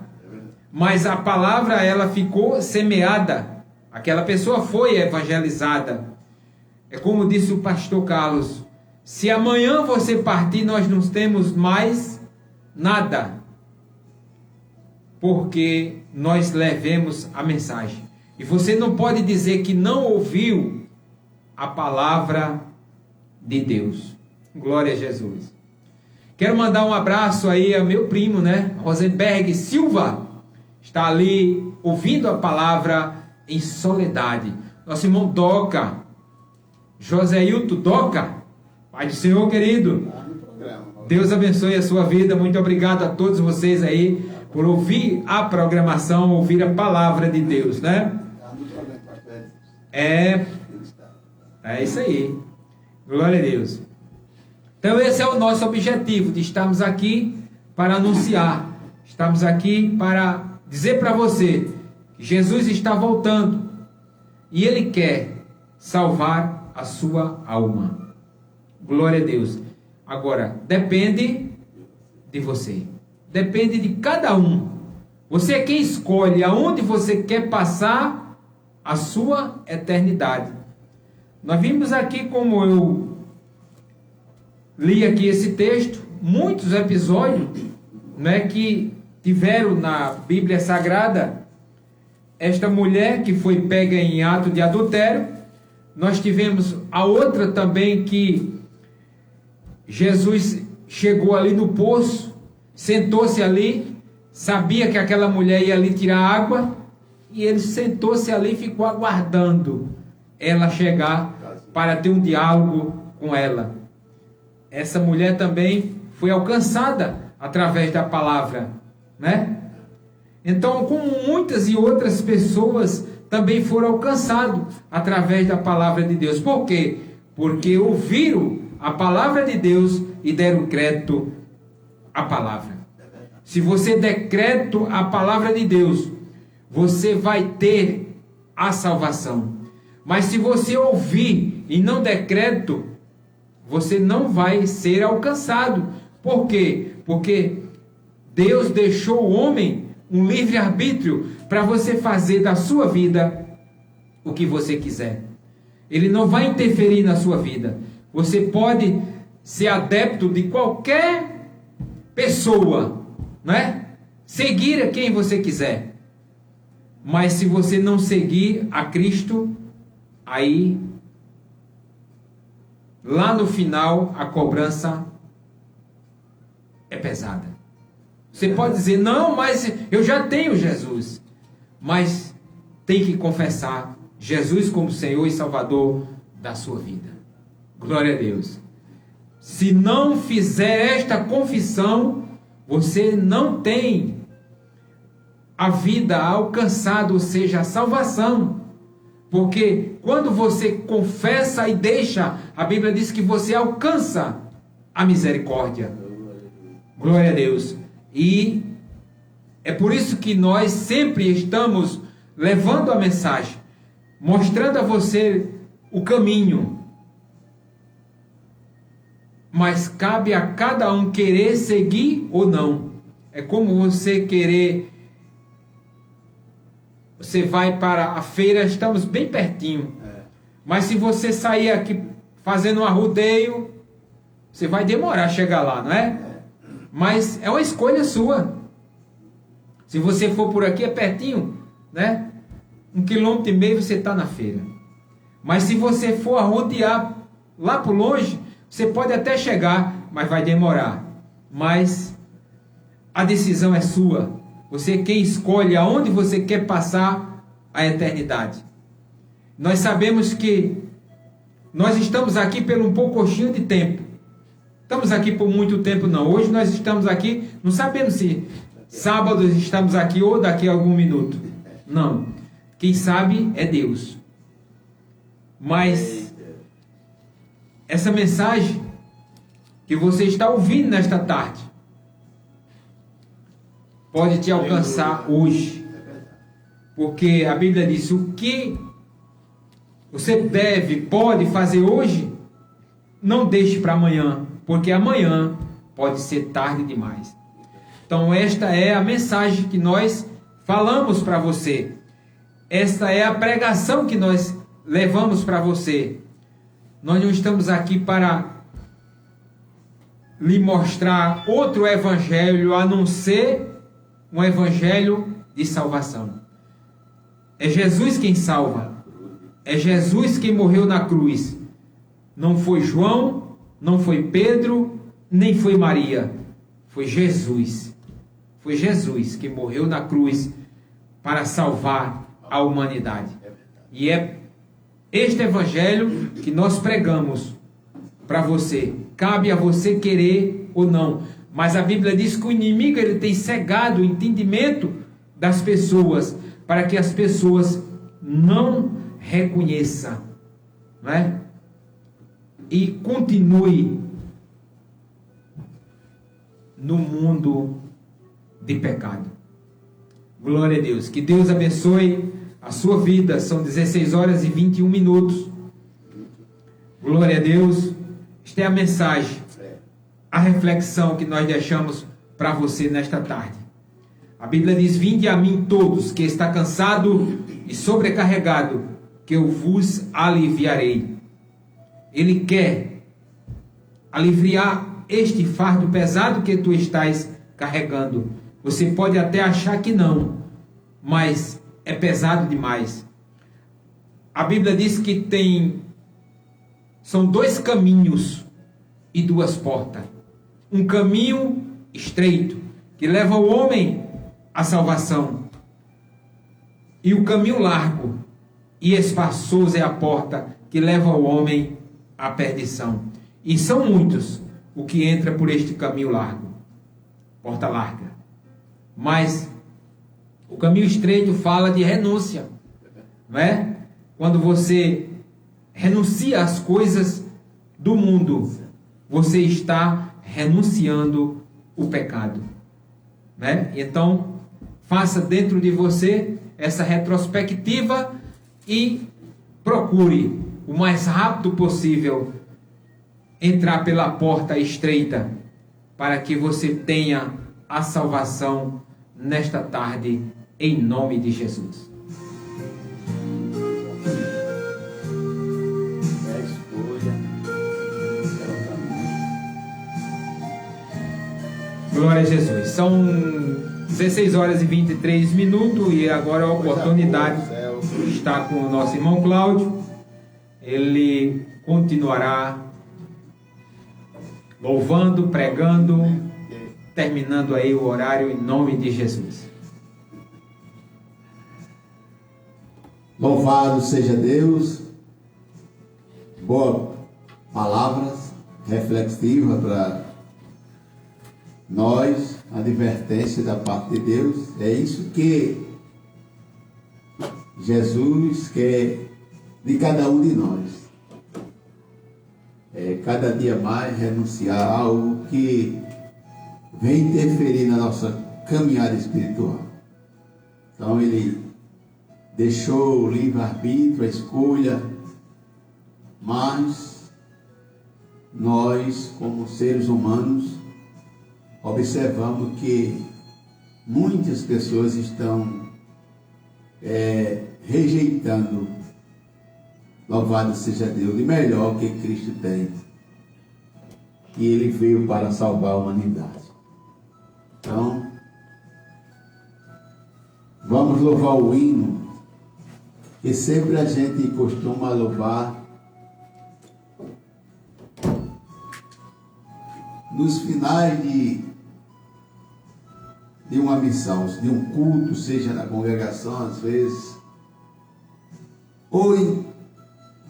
Mas a palavra, ela ficou semeada. Aquela pessoa foi evangelizada. É como disse o pastor Carlos: se amanhã você partir, nós não temos mais nada, porque nós levemos a mensagem. E você não pode dizer que não ouviu a palavra de Deus. Glória a Jesus. Quero mandar um abraço aí ao meu primo, né? Rosenberg Silva. Está ali ouvindo a palavra em soledade. Nosso irmão Doca, Joséilton Doca. Pai do Senhor, querido. Deus abençoe a sua vida. Muito obrigado a todos vocês aí por ouvir a programação, ouvir a palavra de Deus, né? É isso aí. Glória a Deus. Então esse é o nosso objetivo, de estarmos aqui para anunciar. Estamos aqui para dizer para você que Jesus está voltando e Ele quer salvar a sua alma. Glória a Deus. Agora, depende de você. Depende de cada um. Você é quem escolhe aonde você quer passar a sua eternidade. Nós vimos aqui, como eu li aqui esse texto, muitos episódios não é, que tiveram na Bíblia Sagrada esta mulher que foi pega em ato de adultério. Nós tivemos a outra também que Jesus chegou ali no poço, sentou-se ali, sabia que aquela mulher ia ali tirar água, e ele sentou-se ali e ficou aguardando ela chegar para ter um diálogo com ela. Essa mulher também foi alcançada através da palavra, né? Então, como muitas e outras pessoas também foram alcançados através da palavra de Deus. Por quê? Porque ouviram a palavra de Deus e deram crédito à palavra. Se você der crédito à palavra de Deus, você vai ter a salvação. Mas se você ouvir e não der crédito, você não vai ser alcançado. Por quê? Porque Deus deixou o homem um livre-arbítrio para você fazer da sua vida o que você quiser. Ele não vai interferir na sua vida. Você pode ser adepto de qualquer pessoa, não é? Seguir a quem você quiser. Mas se você não seguir a Cristo, aí lá no final a cobrança é pesada. Você pode dizer, não, mas eu já tenho Jesus. Mas tem que confessar Jesus como Senhor e Salvador da sua vida. Glória a Deus. Se não fizer esta confissão, você não tem a vida alcançada, ou seja, a salvação. Porque quando você confessa e deixa, a Bíblia diz que você alcança a misericórdia. Glória a Deus. E é por isso que nós sempre estamos levando a mensagem, mostrando a você o caminho. Mas cabe a cada um querer seguir ou não. É como você querer... Você vai para a feira, estamos bem pertinho. Mas se você sair aqui fazendo um arrodeio, você vai demorar a chegar lá, não é? Mas é uma escolha sua. Se você for por aqui, é pertinho, né? 1,5 km você está na feira. Mas se você for arrodear lá por longe, você pode até chegar, mas vai demorar. Mas a decisão é sua. Você quem escolhe aonde você quer passar a eternidade. Nós sabemos que nós estamos aqui por um pouquinho de tempo. Estamos aqui por muito tempo não. Hoje nós estamos aqui, não sabemos se sábado estamos aqui ou daqui a algum minuto. Não. Quem sabe é Deus. Mas essa mensagem que você está ouvindo nesta tarde pode te alcançar hoje. Porque a Bíblia diz, o que você pode fazer hoje, não deixe para amanhã, porque amanhã pode ser tarde demais. Então esta é a mensagem que nós falamos para você. Esta é a pregação que nós levamos para você. Nós não estamos aqui para lhe mostrar outro evangelho a não ser um evangelho de salvação. É Jesus quem salva. É Jesus quem morreu na cruz. Não foi João, não foi Pedro, nem foi Maria. Foi Jesus. Foi Jesus que morreu na cruz para salvar a humanidade. E é este evangelho que nós pregamos para você. Cabe a você querer ou não. Mas a Bíblia diz que o inimigo ele tem cegado o entendimento das pessoas para que as pessoas não reconheçam, não é? E continue no mundo de pecado. Glória a Deus. Que Deus abençoe a sua vida. São 16 horas e 21 minutos. Glória a Deus. Esta é a mensagem, a reflexão que nós deixamos para você nesta tarde. A Bíblia diz, vinde a mim todos que está cansado e sobrecarregado, que eu vos aliviarei. Ele quer aliviar este fardo pesado que tu estás carregando. Você pode até achar que não, mas é pesado demais. A Bíblia diz que são 2 caminhos e 2 portas. Um caminho estreito, que leva o homem à salvação. E o caminho largo e espaçoso é a porta que leva o homem à perdição. E são muitos o que entra por este caminho largo, porta larga. Mas o caminho estreito fala de renúncia, não é? Quando você renuncia às coisas do mundo, você está renunciando o pecado, né? Então, faça dentro de você essa retrospectiva e procure o mais rápido possível entrar pela porta estreita, para que você tenha a salvação nesta tarde, em nome de Jesus. Glória a Jesus. São 16 horas e 23 minutos e agora a oportunidade está com o nosso irmão Cláudio. Ele continuará louvando, pregando, terminando aí o horário em nome de Jesus. Louvado seja Deus. Boas palavras reflexivas para nós, advertência da parte de Deus. É isso que Jesus quer de cada um de nós. Cada dia mais renunciar a algo que vem interferir na nossa caminhada espiritual. Então ele deixou o livre-arbítrio, a escolha, mas nós, como seres humanos, observamos que muitas pessoas estão rejeitando, louvado seja Deus, de melhor que Cristo tem. E Ele veio para salvar a humanidade. Então, vamos louvar o hino, que sempre a gente costuma louvar nos finais de uma missão, de um culto, seja na congregação, às vezes, ou em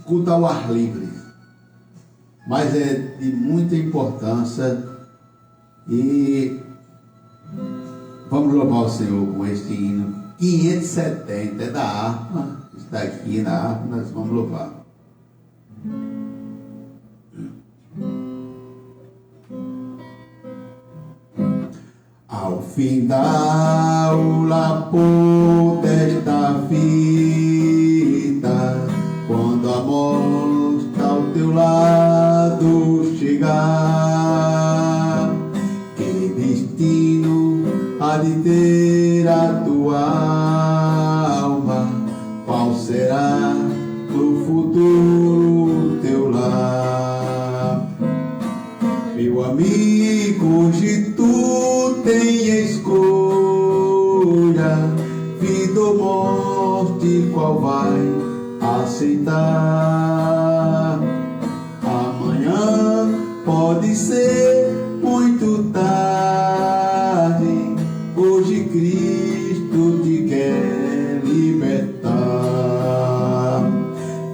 culto ao ar livre. Mas é de muita importância e vamos louvar o Senhor com este hino 570, é da harpa, está aqui na harpa, nós vamos louvar. Ao fim da aula por desta vida, quando a morte ao teu lado chegar, que destino há de ter a tua alma? Qual será no futuro teu lar? Meu amigo, hoje tu tem escolha, vida ou morte, qual vai aceitar? Amanhã pode ser muito tarde, hoje Cristo te quer libertar.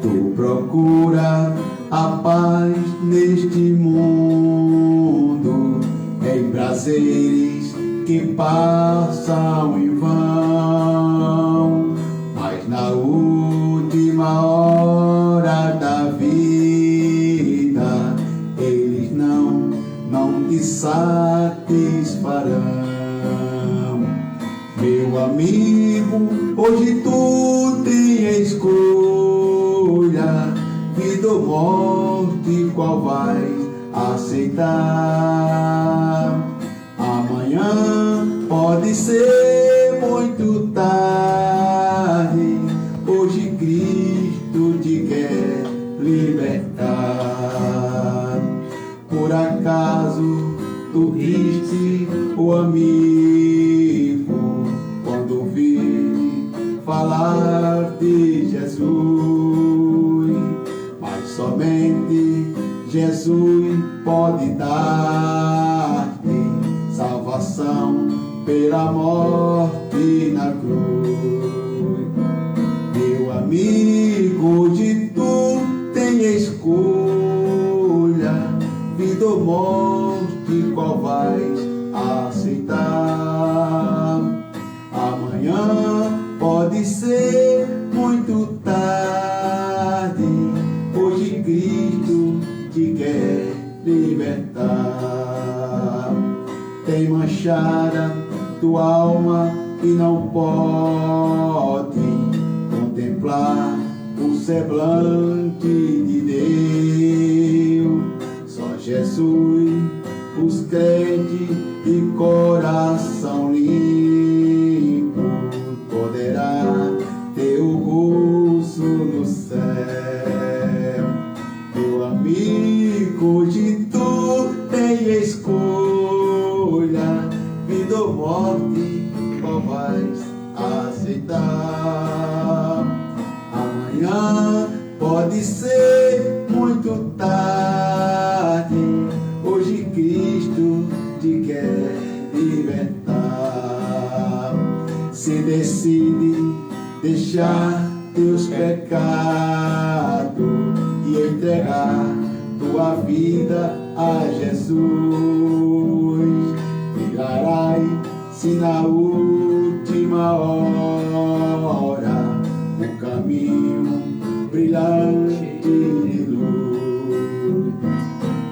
Tu procura a paz neste mundo, em prazeres que passam em vão, mas na última hora da vida eles não te satisfarão. Meu amigo, hoje tu tem escolha, vida ou morte, qual vais aceitar? Amanhã pode ser muito tarde, hoje Cristo te quer libertar. Por acaso tu riste, o amigo quando vi falar de Jesus, mas somente Jesus pode dar-te salvação pela morte na cruz. Meu amigo, de tu tem escolha, vida ou morte, qual vais aceitar? Amanhã pode ser muito tarde, hoje Cristo te quer libertar. Tem manchada tua alma e não pode contemplar o semblante de Deus. Só Jesus, os crentes de coração limpo, poderá ter o gozo no céu. Meu amigo, de tu tem escolha, vida ou morte, qual vais aceitar? Amanhã pode ser muito tarde, hoje Cristo te quer libertar. Se decide deixar teus pecados e entregar tua vida a Jesus, virarás-se na última hora o caminho brilhante de luz.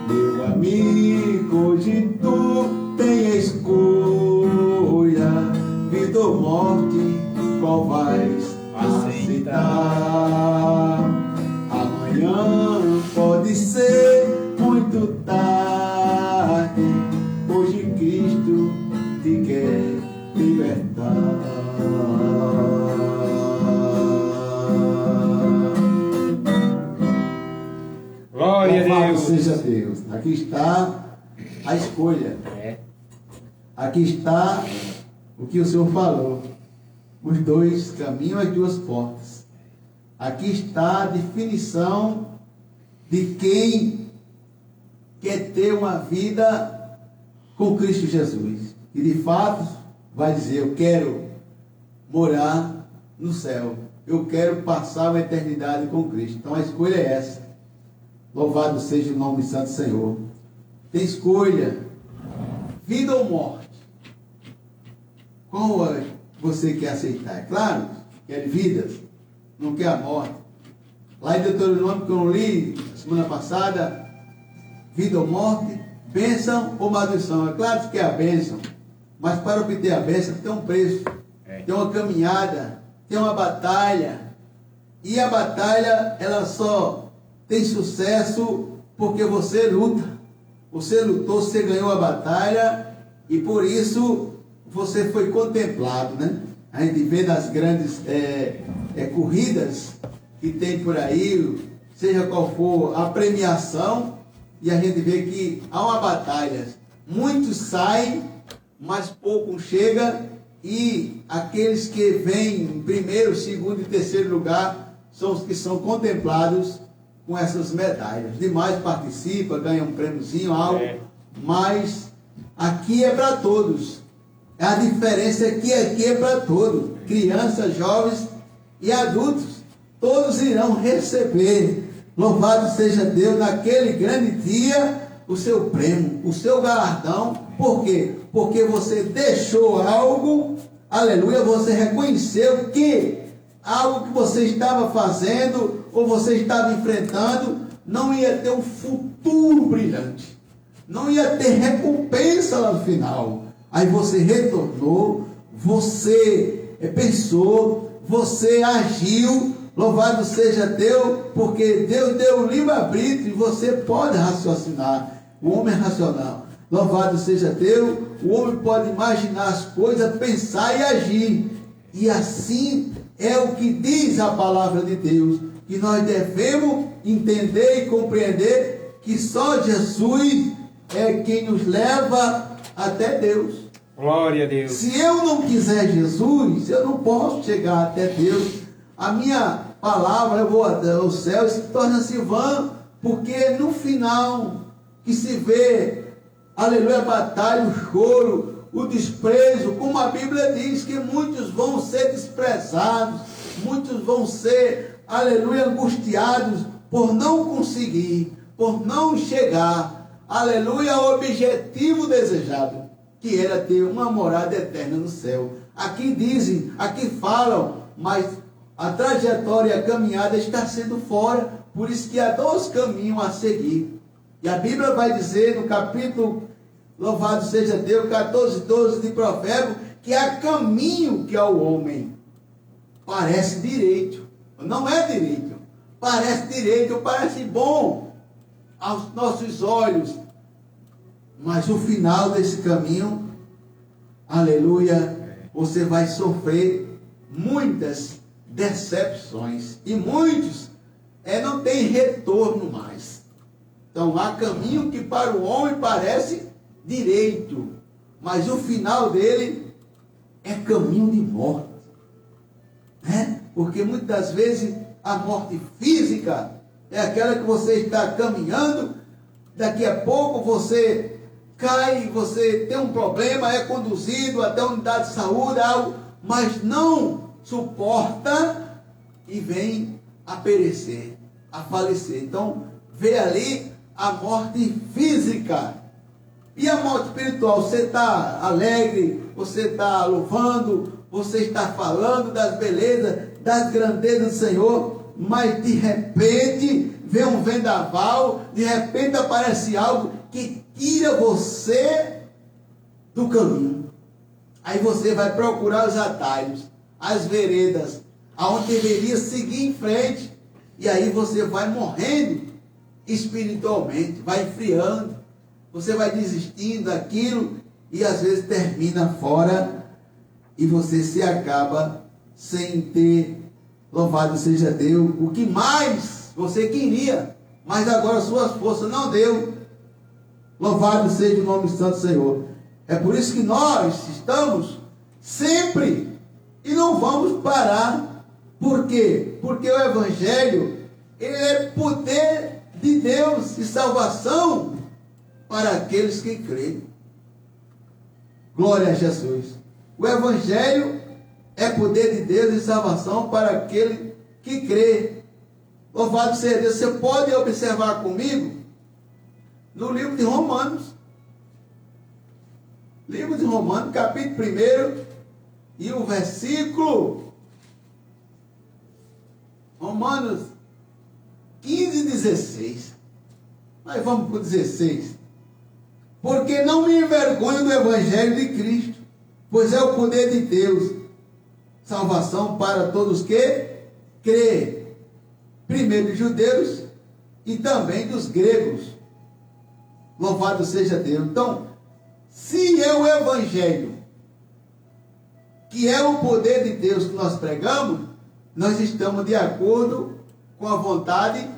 Meu amigo, de tu tem escolha, vida ou morte, qual vais aceitar? Amanhã pode ser muito tarde, hoje Cristo te quer libertar. Glória a Louvado Deus. seja Deus. Aqui está a escolha. Aqui está o que o Senhor falou. Os dois caminhos, as duas portas. Aqui está a definição de quem quer ter uma vida com Cristo Jesus. E de fato vai dizer, eu quero morar no céu. Eu quero passar uma eternidade com Cristo. Então a escolha é essa. Louvado seja o nome santo do Senhor. Tem escolha, vida ou morte. Qual você quer aceitar? É claro, quer vida, não quer a morte. Lá em Deuteronômio, que eu não li semana passada, vida ou morte, bênção ou maldição. É claro que quer a bênção, mas para obter a bênção tem um preço, tem uma caminhada, tem uma batalha. E a batalha, ela só tem sucesso porque você luta. Você lutou, você ganhou a batalha e por isso você foi contemplado, né? A gente vê nas grandes corridas que tem por aí, seja qual for a premiação, e a gente vê que há uma batalha. Muitos saem, mas pouco chega, e aqueles que vêm em primeiro, segundo e terceiro lugar são os que são contemplados com essas medalhas. Demais participa, ganha um prêmiozinho, algo, mas aqui é para todos. A diferença é que aqui é para todos, crianças, jovens e adultos, todos irão receber. Louvado seja Deus, naquele grande dia, o seu prêmio, o seu galardão. Por quê? Porque você deixou algo, aleluia, você reconheceu que algo que você estava fazendo ou você estava enfrentando não ia ter um futuro brilhante, não ia ter recompensa lá no final. Aí você retornou, você pensou, você agiu. Louvado seja Deus, porque Deus deu o livre-arbítrio e você pode raciocinar. O homem é racional. Louvado seja Deus, o homem pode imaginar as coisas, pensar e agir. E assim é o que diz a palavra de Deus, que nós devemos entender e compreender que só Jesus é quem nos leva até Deus. Glória a Deus. Se eu não quiser Jesus, eu não posso chegar até Deus. A minha palavra, eu vou até o céu, se torna-se vã, porque no final que se vê, aleluia, a batalha, o choro, o desprezo, como a Bíblia diz, que muitos vão ser desprezados, muitos vão ser, aleluia, angustiados por não conseguir, por não chegar, aleluia, ao objetivo desejado, que era ter uma morada eterna no céu. Aqui dizem, aqui falam, mas a trajetória, a caminhada está sendo fora, por isso que há 2 caminhos a seguir. E a Bíblia vai dizer no capítulo, louvado seja Deus, 14:12 de Provérbios, que há caminho que ao homem parece direito, não é direito, parece direito, parece bom aos nossos olhos, mas o final desse caminho, aleluia, você vai sofrer muitas decepções, e muitos não tem retorno mais. Então há caminho que para o homem parece direito, mas o final dele é caminho de morte, né? Porque muitas vezes a morte física é aquela que você está caminhando, daqui a pouco você cai, você tem um problema, é conduzido até a unidade de saúde, algo, mas não suporta e vem a perecer, a falecer. Então, vê ali a morte física. E a morte espiritual? Você está alegre, você está louvando, você está falando das belezas, das grandezas do Senhor, mas de repente vem um vendaval, de repente aparece algo que tira você do caminho. Aí você vai procurar os atalhos, as veredas, aonde deveria seguir em frente, e aí você vai morrendo espiritualmente, vai esfriando, você vai desistindo daquilo, e às vezes termina fora, e você se acaba sem ter, louvado seja Deus, o que mais você queria, mas agora suas forças não deu. Louvado seja o nome santo do Senhor. É por isso que nós estamos sempre e não vamos parar. Por quê? Porque o Evangelho, ele é poder de Deus e salvação para aqueles que creem. Glória a Jesus. O Evangelho é poder de Deus e salvação para aquele que crê. Louvado seja Deus. Você pode observar comigo no livro de Romanos. Livro de Romanos, capítulo 1 e o versículo Romanos 15 e 16. Nós vamos para o 16. Porque não me envergonho do Evangelho de Cristo, pois é o poder de Deus, salvação para todos que crê, primeiro dos judeus e também dos gregos. Louvado seja Deus. Então, se é o Evangelho, que é o poder de Deus que nós pregamos, nós estamos de acordo com a vontade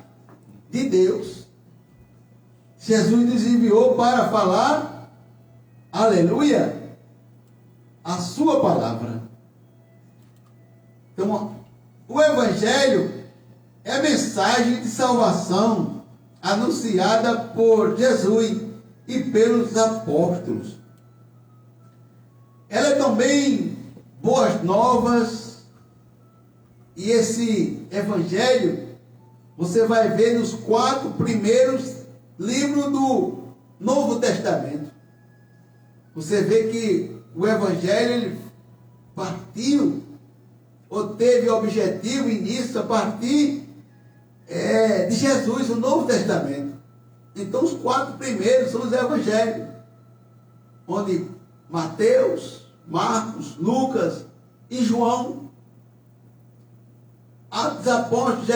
de Deus. Jesus nos enviou para falar, aleluia, a sua palavra. Então, o Evangelho é mensagem de salvação anunciada por Jesus e pelos apóstolos. Ela é também boas novas, e esse Evangelho você vai ver nos 4 primeiros livros do Novo Testamento. Você vê que o Evangelho ele partiu, ou teve objetivo, início, a partir de Jesus, o Novo Testamento. Então os 4 primeiros são os Evangelhos, onde Mateus, Marcos, Lucas e João. Atos dos Apóstolos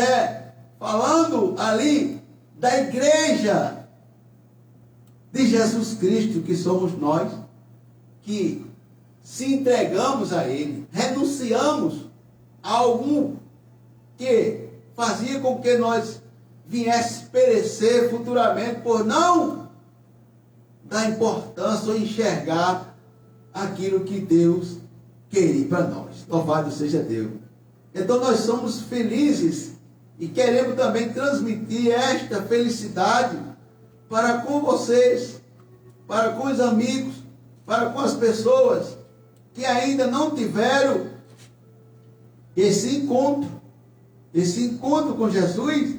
falando ali da igreja de Jesus Cristo, que somos nós, que se entregamos a Ele, renunciamos a algum que fazia com que nós viesse perecer futuramente por não dar importância ou enxergar aquilo que Deus queria para nós. Louvado seja Deus. Então nós somos felizes e queremos também transmitir esta felicidade para com vocês, para com os amigos, para com as pessoas que ainda não tiveram esse encontro. Esse encontro com Jesus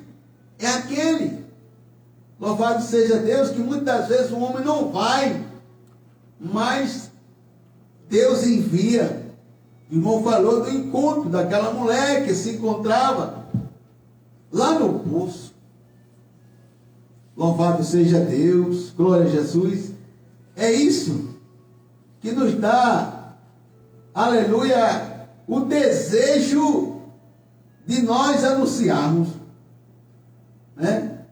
é aquele. Louvado seja Deus, que muitas vezes o homem não vai, mas Deus envia. O irmão falou do encontro daquela mulher que se encontrava lá no poço. Louvado seja Deus, glória a Jesus. É isso que nos dá, aleluia, o desejo de nós anunciarmos, né?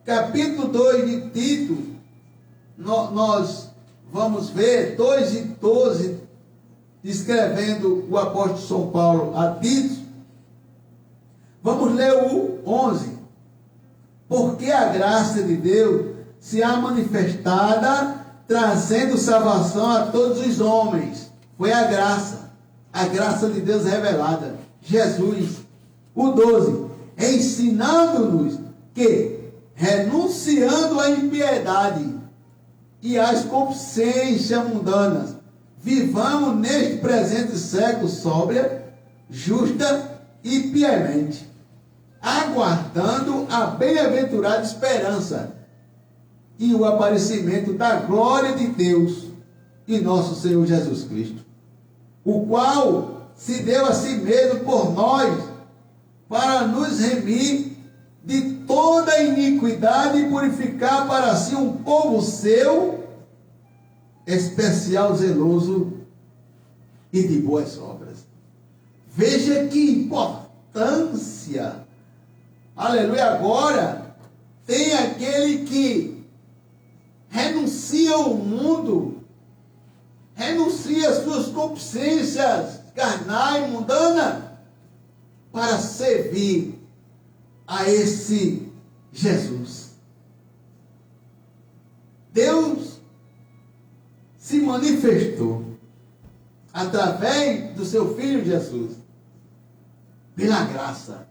Capítulo 2 de Tito, nós vamos ver 2:12, escrevendo o apóstolo São Paulo a Tito. Vamos ler o 11. Porque a graça de Deus se há manifestada, trazendo salvação a todos os homens. Foi a graça de Deus revelada, Jesus. O 12, ensinando-nos que, renunciando à impiedade e às concupiscências mundanas, vivamos neste presente século sóbria, justa e piamente, aguardando a bem-aventurada esperança e o aparecimento da glória de Deus e nosso Senhor Jesus Cristo, o qual se deu a si mesmo por nós, para nos remir de toda iniquidade e purificar para si um povo seu, especial, zeloso e de boas obras. Veja que importância, aleluia, agora tem aquele que renuncia ao mundo, renuncia às suas concupiscências carnais, mundanas, para servir a esse Jesus. Deus se manifestou através do seu Filho Jesus, pela graça.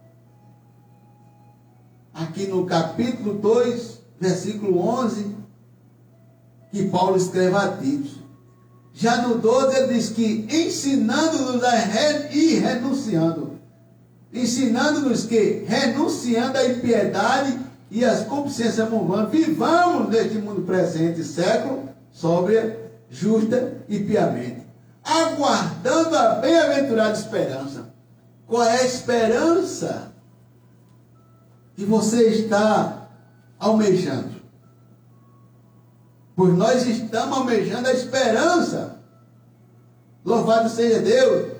Aqui no capítulo 2, versículo 11, que Paulo escreve a Tito. Já no 12 ele diz que ensinando-nos e renunciando. Ensinando-nos que, renunciando à impiedade e às concupiscências mundanas, vivamos neste mundo presente, século, sóbria, justa e piamente, aguardando a bem-aventurada esperança. Qual é a esperança que você está almejando? Pois nós estamos almejando a esperança. Louvado seja Deus.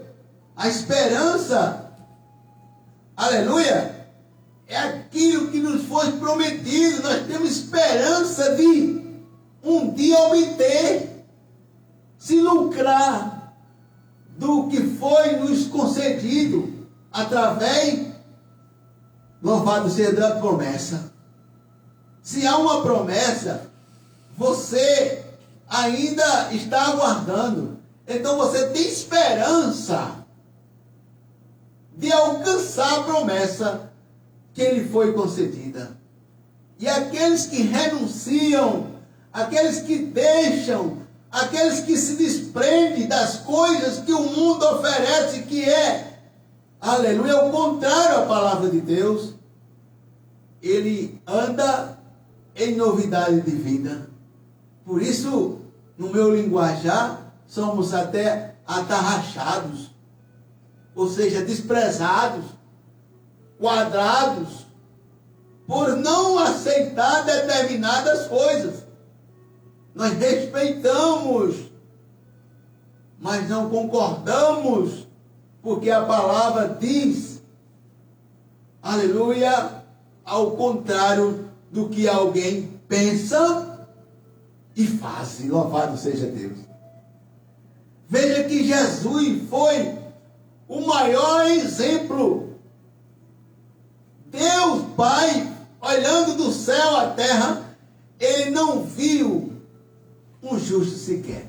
A esperança, aleluia, é aquilo que nos foi prometido. Nós temos esperança de um dia obter, se lucrar do que foi nos concedido através, louvado seja Deus, da promessa. Se há uma promessa, você ainda está aguardando. Então você tem esperança de alcançar a promessa que lhe foi concedida. E aqueles que renunciam, aqueles que deixam, aqueles que se desprendem das coisas que o mundo oferece, que é, aleluia, o contrário à palavra de Deus, ele anda em novidade de vida. Por isso, no meu linguajar, somos até atarrachados, ou seja, desprezados, quadrados, por não aceitar determinadas coisas. Nós respeitamos, mas não concordamos, porque a palavra diz, aleluia, ao contrário do que alguém pensa e faz. Louvado seja Deus. Veja que Jesus foi o maior exemplo. Deus Pai, olhando do céu à terra, ele não viu um justo sequer.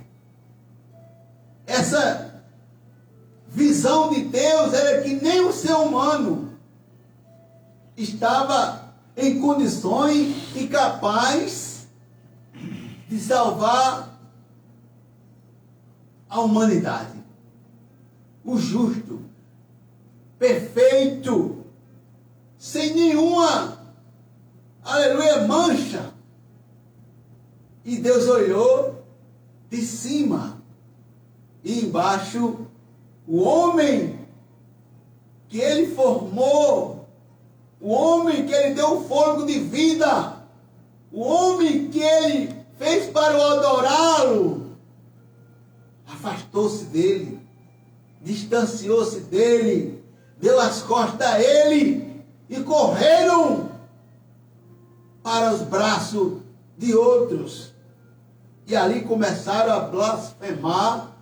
Essa visão de Deus era que nem o ser humano estava em condições e capaz de salvar a humanidade. O justo, perfeito, sem nenhuma, aleluia, mancha. E Deus olhou de cima e embaixo o homem que ele formou, o homem que ele deu o fôlego de vida, o homem que ele fez para o adorá-lo, afastou-se dele, distanciou-se dele, deu as costas a ele e correram para os braços de outros. E ali começaram a blasfemar,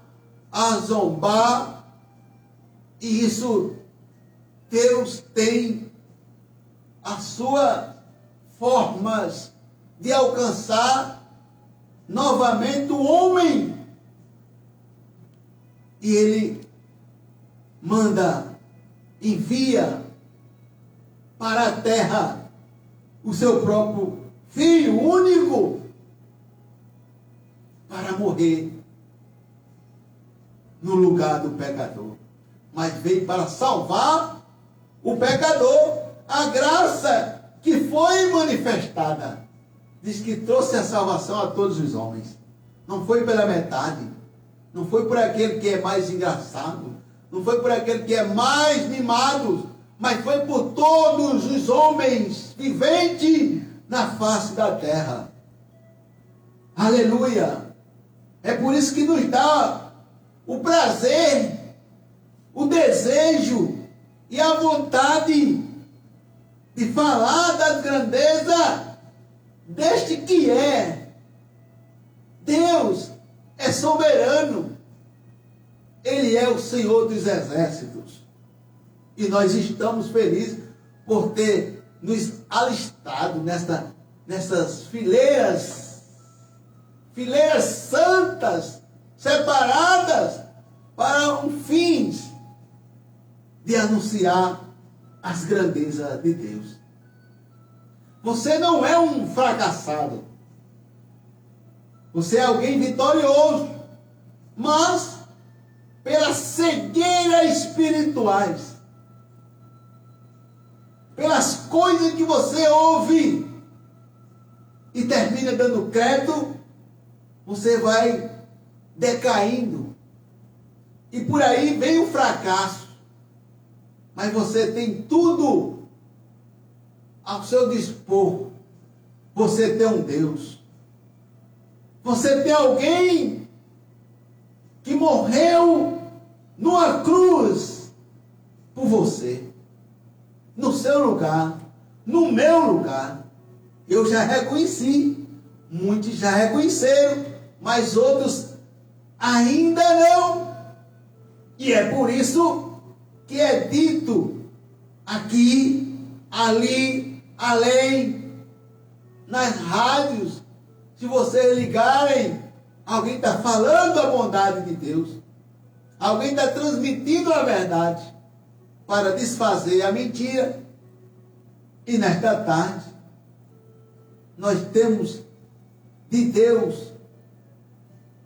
a zombar. E isso, Deus tem as suas formas de alcançar novamente o homem. E ele manda, envia para a terra o seu próprio Filho único para morrer no lugar do pecador. Mas veio para salvar o pecador. A graça que foi manifestada diz que trouxe a salvação a todos os homens. Não foi pela metade. Não foi por aquele que é mais engraçado. Não foi por aquele que é mais mimado. Mas foi por todos os homens viventes na face da terra. Aleluia! É por isso que nos dá o prazer, o desejo e a vontade de falar da grandeza deste que é. Deus é soberano. Ele é o Senhor dos exércitos. E nós estamos felizes por ter nos alistado nessas fileiras santas, separadas para um fim de anunciar as grandezas de Deus. Você não é um fracassado. Você é alguém vitorioso, mas pela cegueira espirituais, pelas coisas que você ouve e termina dando crédito, você vai decaindo. E por aí vem o fracasso. Mas você tem tudo ao seu dispor. Você tem um Deus. Você tem alguém que morreu numa cruz por você. No seu lugar, no meu lugar. Eu já reconheci, muitos já reconheceram, mas outros ainda não. E é por isso que é dito aqui, ali, além, nas rádios, se vocês ligarem, alguém está falando a bondade de Deus. Alguém está transmitindo a verdade para desfazer a mentira. E nesta tarde, nós temos de Deus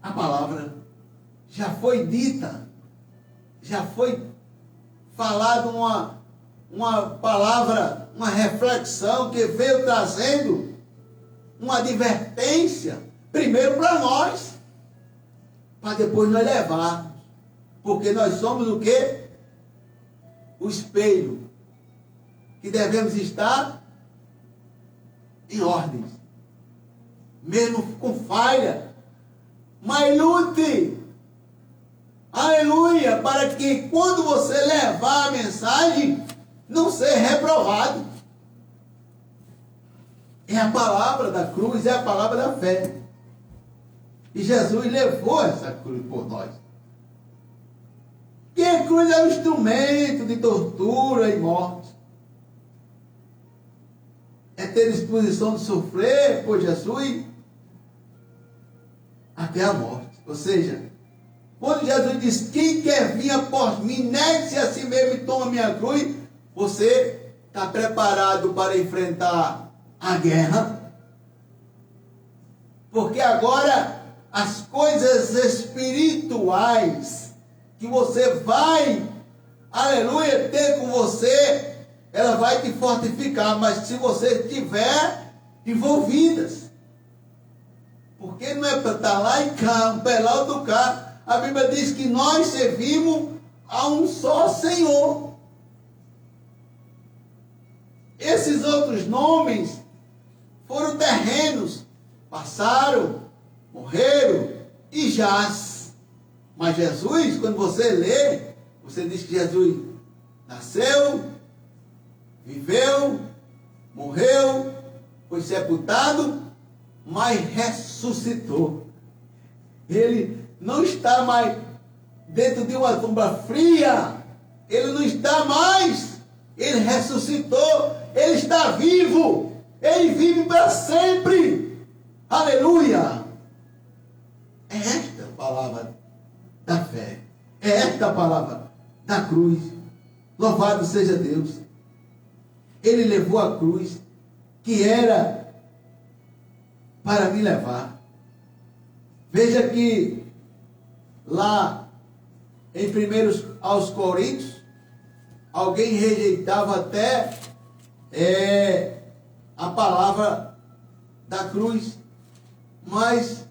a palavra. Já foi dita, já foi falado uma palavra, uma reflexão que veio trazendo uma advertência, primeiro para nós, para depois nós levarmos. Porque nós somos o quê? O espelho, que devemos estar em ordem, mesmo com falha, mas lute, aleluia, para que quando você levar a mensagem, não seja reprovado. É a palavra da cruz, é a palavra da fé. E Jesus levou essa cruz por nós. E a cruz é um instrumento de tortura e morte. É ter disposição de sofrer por Jesus. até a morte. Ou seja, quando Jesus diz, quem quer vir após mim, negue-se a si mesmo e toma a minha cruz, você está preparado para enfrentar a guerra? Porque agora as coisas espirituais que você vai, aleluia, ter com você, ela vai te fortificar, mas se você estiver envolvidas. Porque não é para estar lá e cá, um pé lá, outro cá. A Bíblia diz que nós servimos a um só Senhor. Esses outros nomes foram terrenos, passaram, morreram e jaz. Mas Jesus, quando você lê, você diz que Jesus nasceu, viveu, morreu, foi sepultado, mas ressuscitou. Ele não está mais dentro de uma tumba fria. Ele não está mais. Ele ressuscitou. Ele está vivo. Ele vive para sempre. Aleluia. É esta a palavra da fé. É esta a palavra da cruz. Louvado seja Deus. Ele levou a cruz que era para me levar. Veja que lá em 1 aos Coríntios, alguém rejeitava até a palavra da cruz. Mas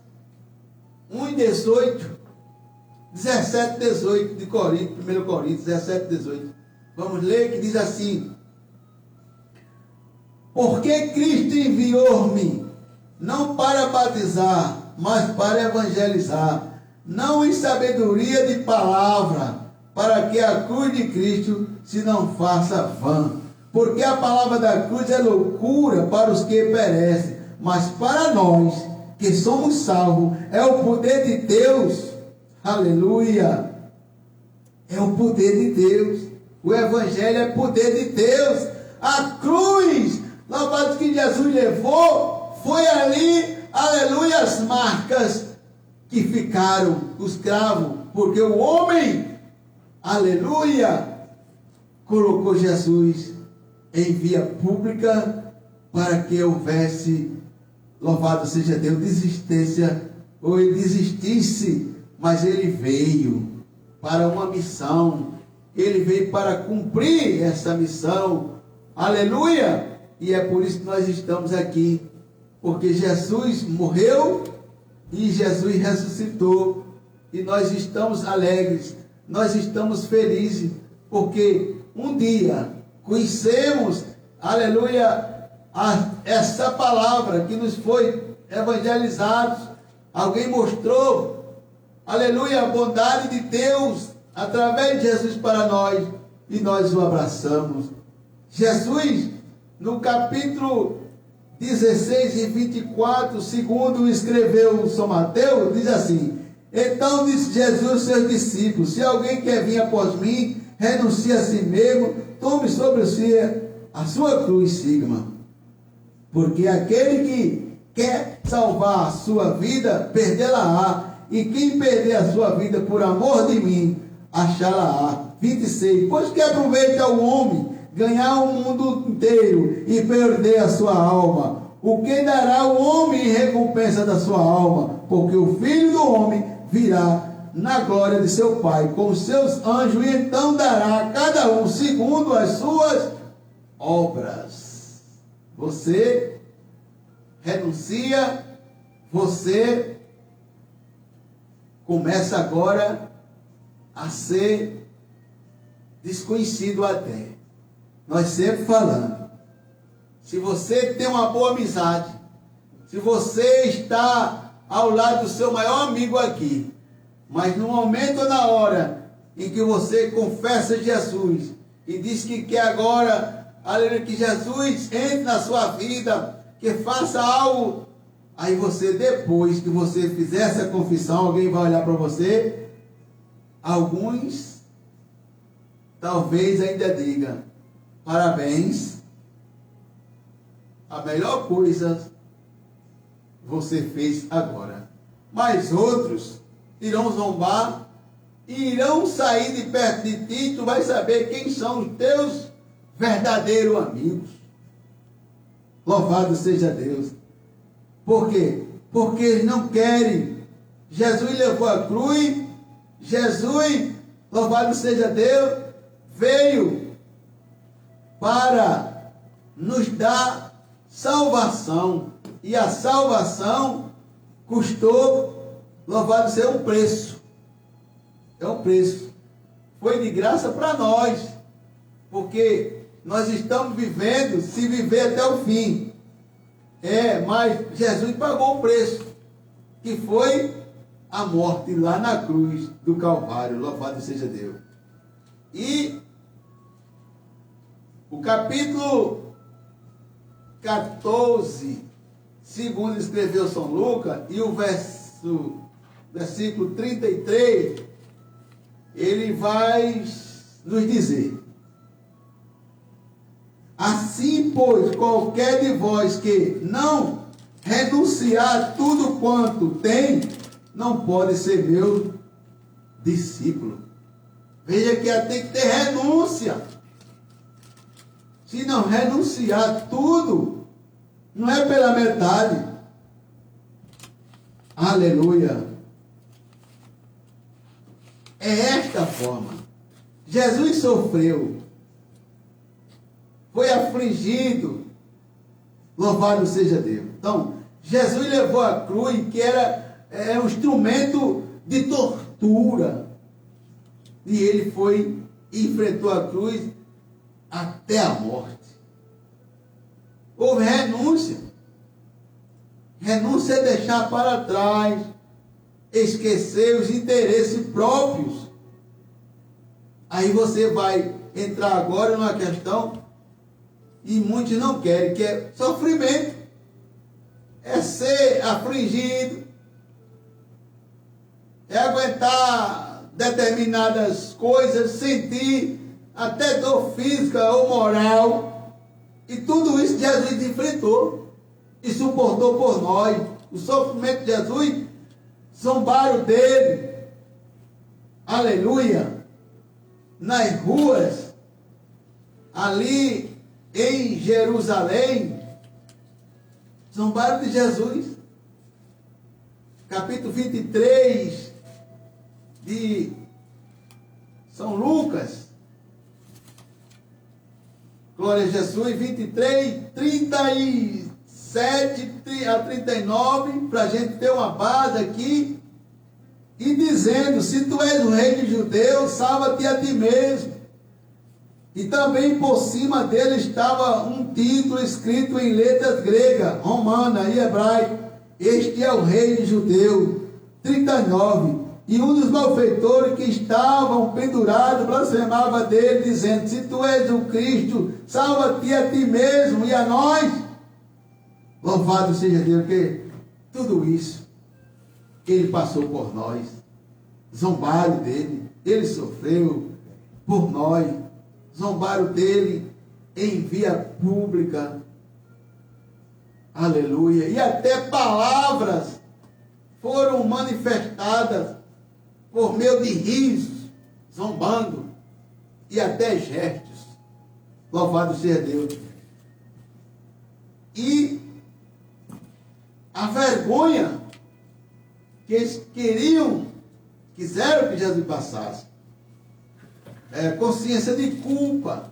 17, 18 de Coríntios, 1 Coríntios 17, 18. Vamos ler que diz assim: porque Cristo enviou-me, não para batizar, mas para evangelizar, não em sabedoria de palavra, para que a cruz de Cristo se não faça vã. Porque a palavra da cruz é loucura para os que perecem, mas para nós que somos salvos, é o poder de Deus. Aleluia! É o poder de Deus. O evangelho é poder de Deus. A cruz, louvado que Jesus levou, foi ali, aleluia, as marcas que ficaram, os cravos, porque o homem, aleluia, colocou Jesus em via pública para que houvesse, louvado seja Deus, desistência, ou ele desistisse, mas ele veio para uma missão, ele veio para cumprir essa missão, aleluia, e é por isso que nós estamos aqui, porque Jesus morreu e Jesus ressuscitou, e nós estamos alegres, nós estamos felizes, porque um dia conhecemos, aleluia, essa palavra que nos foi evangelizada. Alguém mostrou, aleluia, a bondade de Deus através de Jesus para nós, e nós o abraçamos. Jesus, no capítulo 16 e 24, segundo escreveu São Mateus, diz assim: então disse Jesus aos seus discípulos: se alguém quer vir após mim, renuncie a si mesmo, tome sobre si a sua cruz e siga-me. Porque aquele que quer salvar a sua vida, perdê-la-á, e quem perder a sua vida por amor de mim, achá-la-á. 26. Pois que aproveita o homem ganhar o mundo inteiro e perder a sua alma? O que dará o homem em recompensa da sua alma? Porque o Filho do Homem virá na glória de seu Pai com os seus anjos, e então dará a cada um segundo as suas obras. Você renuncia, você começa agora a ser desconhecido até. Nós sempre falando, se você tem uma boa amizade, se você está ao lado do seu maior amigo aqui, mas no momento ou na hora em que você confessa Jesus e diz que quer agora, aleluia, que Jesus entre na sua vida, que faça algo, aí você, depois que você fizer essa confissão, alguém vai olhar para você, alguns talvez ainda diga: parabéns, a melhor coisa você fez agora. mas outros irão zombar e irão sair de perto de ti, e tu vai saber quem são os teus verdadeiros amigos. Louvado seja Deus. Por quê? Porque eles não querem. Jesus levou a cruz, Jesus, louvado seja Deus, veio para nos dar salvação. E a salvação custou, louvado seja, um preço. É um preço. Foi de graça para nós. Porque nós estamos vivendo, se viver até o fim. Mas Jesus pagou o preço, que foi a morte lá na cruz do Calvário. Louvado seja Deus. E o capítulo 14, segundo escreveu São Lucas, e o versículo 33, ele vai nos dizer: assim, pois, qualquer de vós que não renunciar a tudo quanto tem, não pode ser meu discípulo. Veja que tem que ter renúncia. Se não renunciar tudo, não é pela metade. Aleluia. É esta forma. Jesus sofreu, foi afligido. Louvado seja Deus. Então, Jesus levou a cruz, que era um instrumento de tortura. E ele foi e enfrentou a cruz até a morte. Houve renúncia. Renúncia é deixar para trás, esquecer os interesses próprios. Aí você vai entrar agora numa questão, e muitos não querem, que é sofrimento. É ser afligido, é aguentar determinadas coisas, sentir até dor física ou moral. E tudo isso Jesus enfrentou e suportou por nós. O sofrimento de Jesus, zombaram dele. Aleluia. Nas ruas, ali em Jerusalém, zombaram de Jesus. Capítulo 23 de São Lucas. Glória a Jesus. 23, 37 a 39, para a gente ter uma base aqui. E dizendo: se tu és o rei dos judeus, salva-te a ti mesmo. E também por cima dele estava um título escrito em letras grega, romana e hebraica: este é o rei dos judeus. 39. E um dos malfeitores que estavam pendurados blasfemava dele, dizendo: se tu és o Cristo, salva-te a ti mesmo e a nós. Louvado seja Deus, que tudo isso ele passou por nós. Zombaram dele, ele sofreu por nós. Zombaram dele em via pública. Aleluia. E até palavras foram manifestadas por meio de risos, zombando, e até gestos. Louvado seja Deus. E a vergonha que eles quiseram que Jesus passasse, consciência de culpa,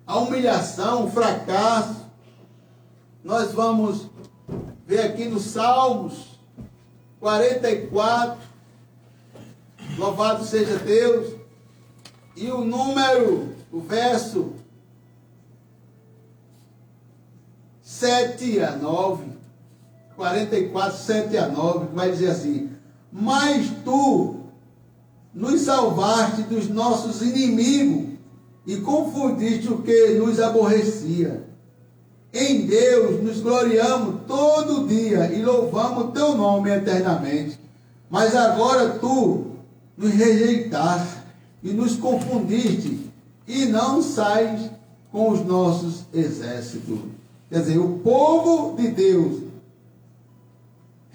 a humilhação, o fracasso. Nós vamos ver aqui no Salmos 44, louvado seja Deus, e o verso 7 a 9, 44, 7 a 9, que vai dizer assim: mas tu nos salvaste dos nossos inimigos e confundiste o que nos aborrecia. Em Deus nos gloriamos todo dia e louvamos teu nome eternamente. Mas agora tu nos rejeitaste e nos confundiste e não sais com os nossos exércitos. Quer dizer, o povo de Deus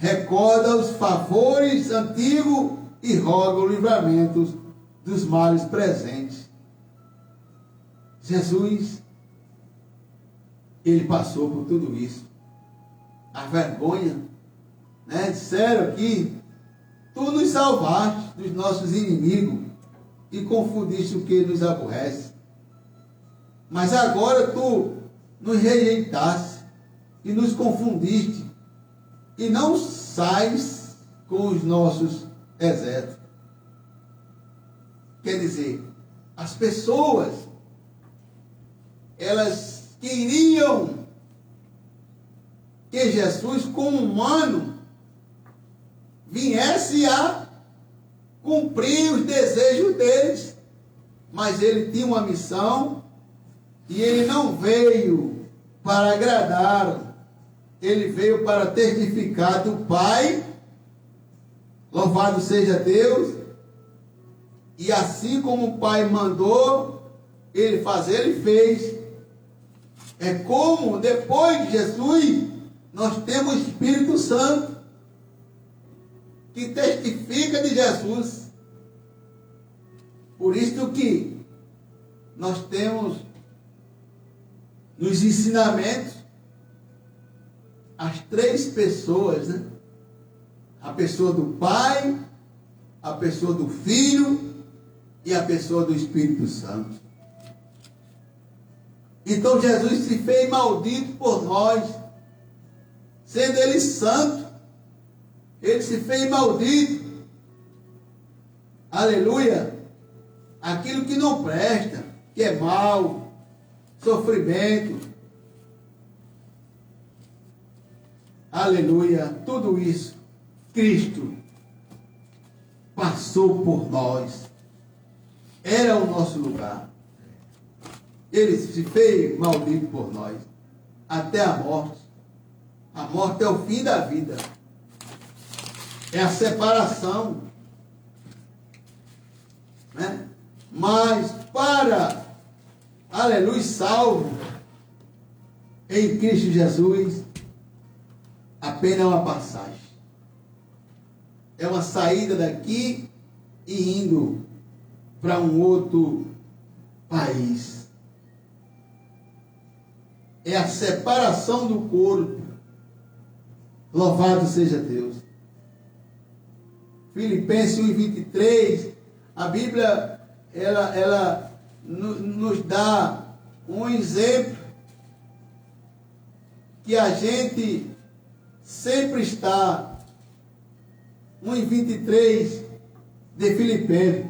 recorda os favores antigos e roga o livramento dos males presentes. Jesus, ele passou por tudo isso. A vergonha, né? Disseram aqui, tu nos salvaste dos nossos inimigos e confundiste o que nos aborrece. Mas agora tu nos rejeitaste e nos confundiste e não sais com os nossos exércitos. Quer dizer, as pessoas, elas queriam que Jesus, como humano, viesse a cumprir os desejos deles. Mas ele tinha uma missão e ele não veio para agradar, ele veio para testificar do Pai. Louvado seja Deus. E assim como o Pai mandou ele fazer, ele fez. É como depois de Jesus nós temos o Espírito Santo que testifica de Jesus. Por isso que nós temos nos ensinamentos as três pessoas, né? A pessoa do Pai, a pessoa do Filho e a pessoa do Espírito Santo. Então Jesus se fez maldito por nós, sendo ele santo, ele se fez maldito. Aleluia! Aquilo que não presta, que é mal, sofrimento. Aleluia! Tudo isso, Cristo passou por nós. Era o nosso lugar. Ele se fez maldito por nós, até a morte. A morte é o fim da vida. É a separação. Né? Mas para, aleluia, salvo em Cristo Jesus, apenas é uma passagem. É uma saída daqui e indo para um outro país. É a separação do corpo. Louvado seja Deus. Filipenses 1:23, a Bíblia ela nos dá um exemplo que a gente sempre está. 1:23 de Filipenses.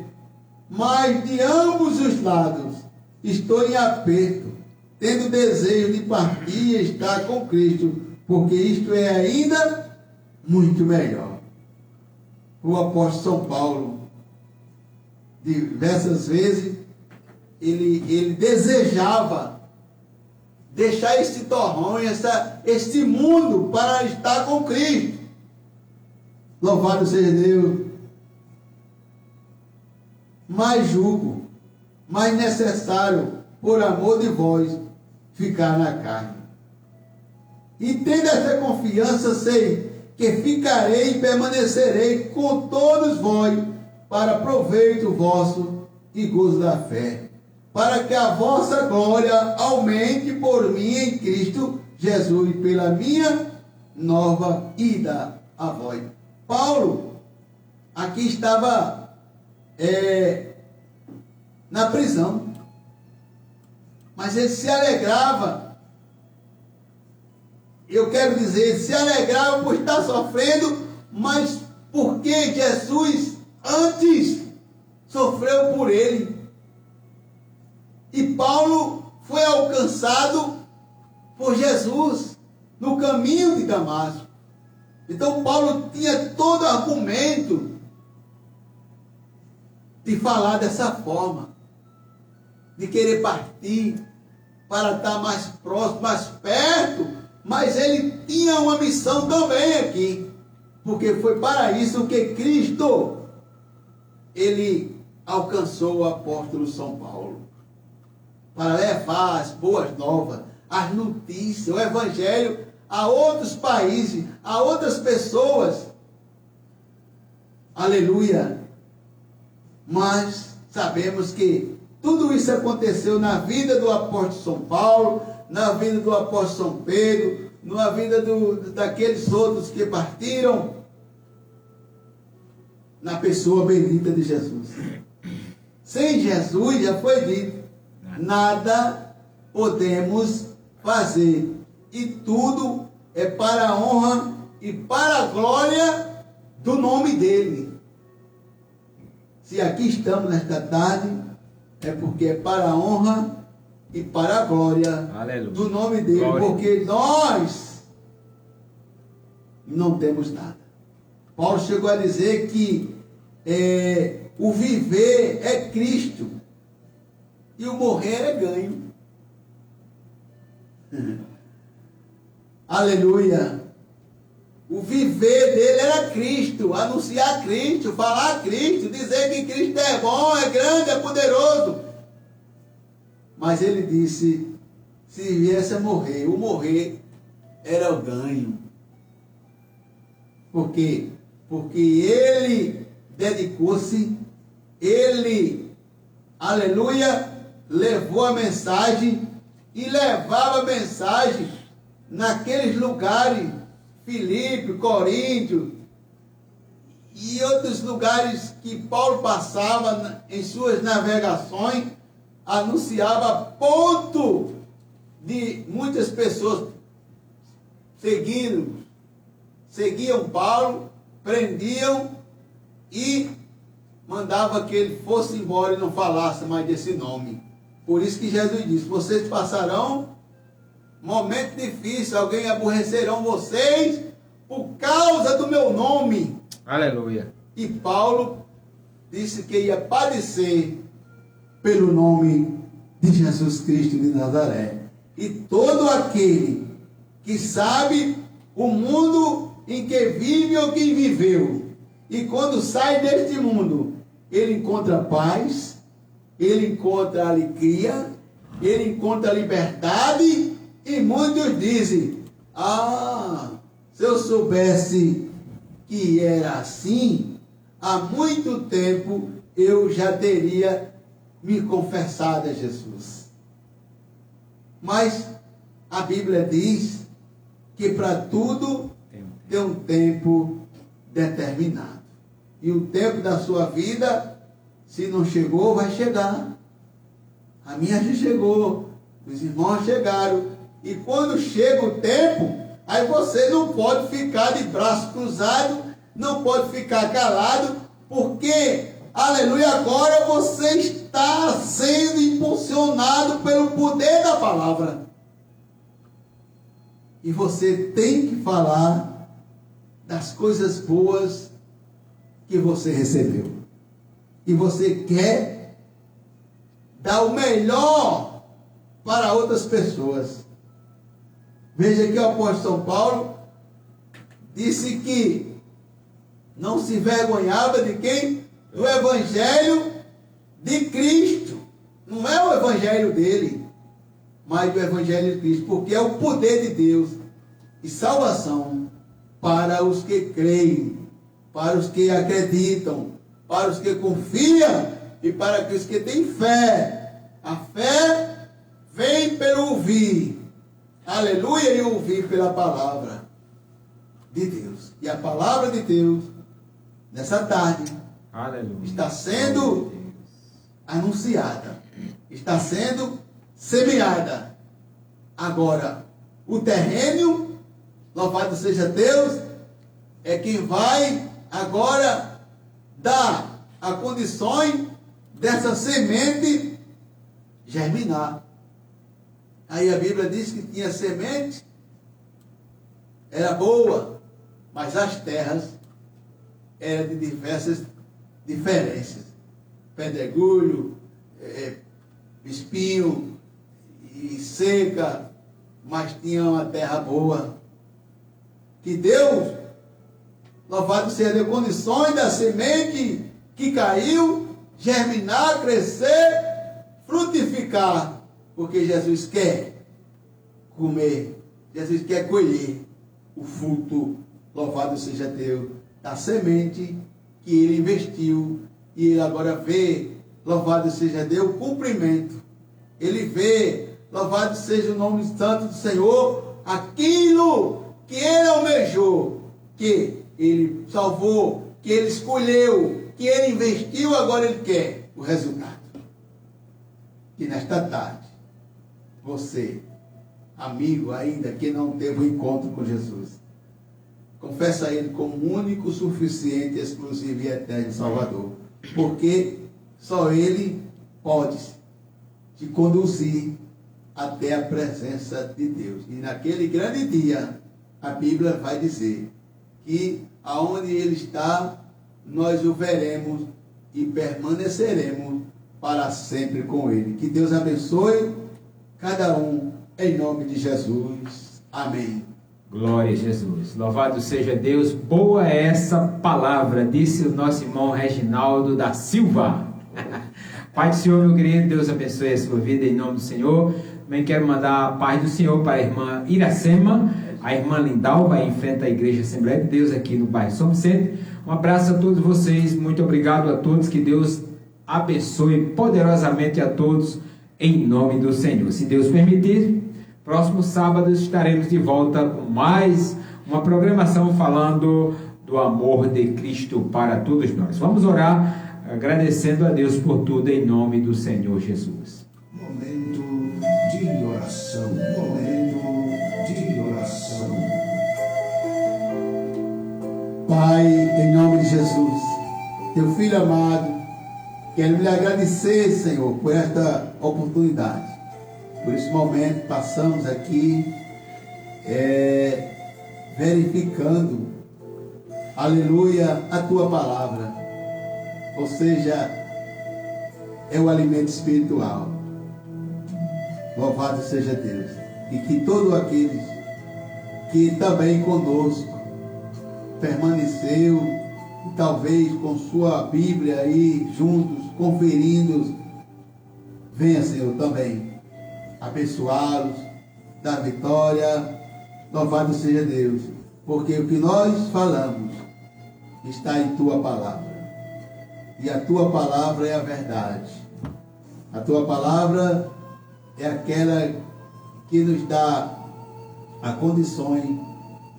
Mas de ambos os lados estou em aperto, tendo desejo de partir e estar com Cristo, porque isto é ainda muito melhor. O apóstolo São Paulo, diversas vezes, ele desejava deixar esse torrão, este mundo, para estar com Cristo. Louvado seja Deus. Mas julgo mais necessário, por amor de vós, ficar na carne. E tendo esta confiança, sei que ficarei e permanecerei com todos vós, para proveito vosso e gozo da fé, para que a vossa glória aumente por mim em Cristo Jesus, pela minha nova ida a vós. Paulo aqui estava na prisão, mas ele se alegrava. Eu quero dizer, se alegrava por estar sofrendo, mas porque Jesus antes sofreu por ele. E Paulo foi alcançado por Jesus no caminho de Damasco. Então Paulo tinha todo argumento de falar dessa forma, de querer partir para estar mais próximo, mais perto, mas ele tinha uma missão também aqui, porque foi para isso que Cristo, ele alcançou o apóstolo São Paulo, para levar as boas novas, as notícias, o evangelho a outros países, a outras pessoas. Aleluia! Mas sabemos que tudo isso aconteceu na vida do apóstolo São Paulo, na vida do apóstolo São Pedro, na vida daqueles outros que partiram, na pessoa bendita de Jesus. Sem Jesus, já foi dito, nada podemos fazer. E tudo é para a honra e para a glória do nome dele. Se aqui estamos nesta tarde, é porque é para a honra e para a glória, aleluia, do nome dele. Glória. Porque nós não temos nada. Paulo chegou a dizer que o viver é Cristo e o morrer é ganho. Aleluia. O viver dele era Cristo, anunciar Cristo, falar Cristo, dizer que Cristo é bom, é grande, é poderoso. Mas ele disse, se viesse a morrer, o morrer era o ganho. Por quê? Porque ele dedicou-se, ele, aleluia, levou a mensagem e levava a mensagem naqueles lugares, Filipe, Coríntio e outros lugares que Paulo passava em suas navegações, anunciava a ponto de muitas pessoas seguiam Paulo, prendiam e mandava que ele fosse embora e não falasse mais desse nome. Por isso que Jesus disse, vocês passarão momento difícil, alguém aborrecerão vocês por causa do meu nome. Aleluia. E Paulo disse que ia padecer pelo nome de Jesus Cristo de Nazaré. E todo aquele que sabe o mundo em que vive ou que viveu, e quando sai deste mundo, ele encontra paz, ele encontra alegria, ele encontra liberdade. E muitos dizem, se eu soubesse que era assim, há muito tempo eu já teria me confessado a Jesus. Mas a Bíblia diz que para tudo tem um tempo determinado. E o tempo da sua vida, se não chegou, vai chegar. A minha já chegou, os irmãos chegaram. E quando chega o tempo, aí você não pode ficar de braço cruzado, não pode ficar calado, porque, aleluia, agora você está sendo impulsionado pelo poder da palavra. E você tem que falar das coisas boas que você recebeu. E você quer dar o melhor para outras pessoas. Veja que o apóstolo São Paulo disse que não se envergonhava de quem? Do evangelho de Cristo. Não é o evangelho dele, mas do evangelho de Cristo, porque é o poder de Deus e salvação para os que creem, para os que acreditam, para os que confiam e para os que têm fé. A fé vem pelo ouvir. Aleluia, e ouvir pela palavra de Deus. E a palavra de Deus, nessa tarde, aleluia, está sendo anunciada, está sendo semeada. Agora, o terreno, louvado seja Deus, é quem vai agora dar a condições dessa semente germinar. Aí a Bíblia diz que tinha semente, era boa, mas as terras eram de diversas diferenças. Pedregulho, espinho e seca, mas tinha uma terra boa. Que Deus, louvado seja Deus, condições da semente que caiu, germinar, crescer, frutificar. Porque Jesus quer comer Jesus quer colher o fruto, louvado seja Deus, da semente que ele investiu, e ele agora vê, louvado seja Deus, o cumprimento. Ele vê, louvado seja o nome santo do Senhor, aquilo que ele almejou, que ele salvou, que ele escolheu, que ele investiu, agora ele quer o resultado. Que nesta tarde, você, amigo ainda que não teve um encontro com Jesus, confessa a Ele como único, suficiente, exclusivo e eterno Salvador. Porque só Ele pode te conduzir até a presença de Deus. E naquele grande dia, a Bíblia vai dizer que aonde Ele está, nós o veremos e permaneceremos para sempre com Ele. Que Deus abençoe cada um, em nome de Jesus. Amém. Glória a Jesus. Louvado seja Deus. Boa é essa palavra, disse o nosso irmão Reginaldo da Silva. Pai do Senhor, meu querido, Deus abençoe a sua vida em nome do Senhor. Também quero mandar a paz do Senhor para a irmã Iracema, a irmã Lindalva, em frente à Igreja Assembleia de Deus, aqui no bairro São Vicente. Um abraço a todos vocês, muito obrigado a todos, que Deus abençoe poderosamente a todos, em nome do Senhor. Se Deus permitir, próximo sábado estaremos de volta com mais uma programação falando do amor de Cristo para todos nós. Vamos orar, agradecendo a Deus por tudo, em nome do Senhor Jesus. Momento de oração. Momento de oração. Pai, em nome de Jesus, teu filho amado, quero lhe agradecer, Senhor, por esta oportunidade. Por esse momento, passamos aqui verificando, aleluia, a tua palavra. Ou seja, é o alimento espiritual. Louvado seja Deus. E que todos aqueles que também conosco permaneceu, e talvez com sua Bíblia aí juntos, conferindo, venha, Senhor, também abençoá-los, dar vitória. Louvado seja Deus, porque o que nós falamos está em tua palavra, e a tua palavra é a verdade. A tua palavra é aquela que nos dá a condições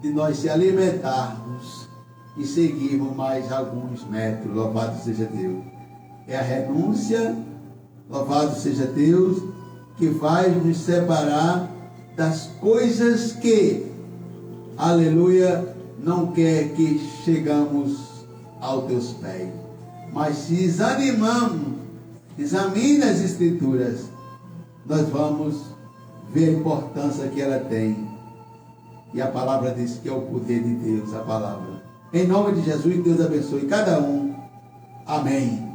de nós se alimentarmos e seguirmos mais alguns metros. Louvado seja Deus. É a renúncia, louvado seja Deus, que vai nos separar das coisas que, aleluia, não quer que chegamos aos teus pés. Mas se examinamos, examina as Escrituras, nós vamos ver a importância que ela tem. E a palavra diz que é o poder de Deus, a palavra. Em nome de Jesus, Deus abençoe cada um. Amém.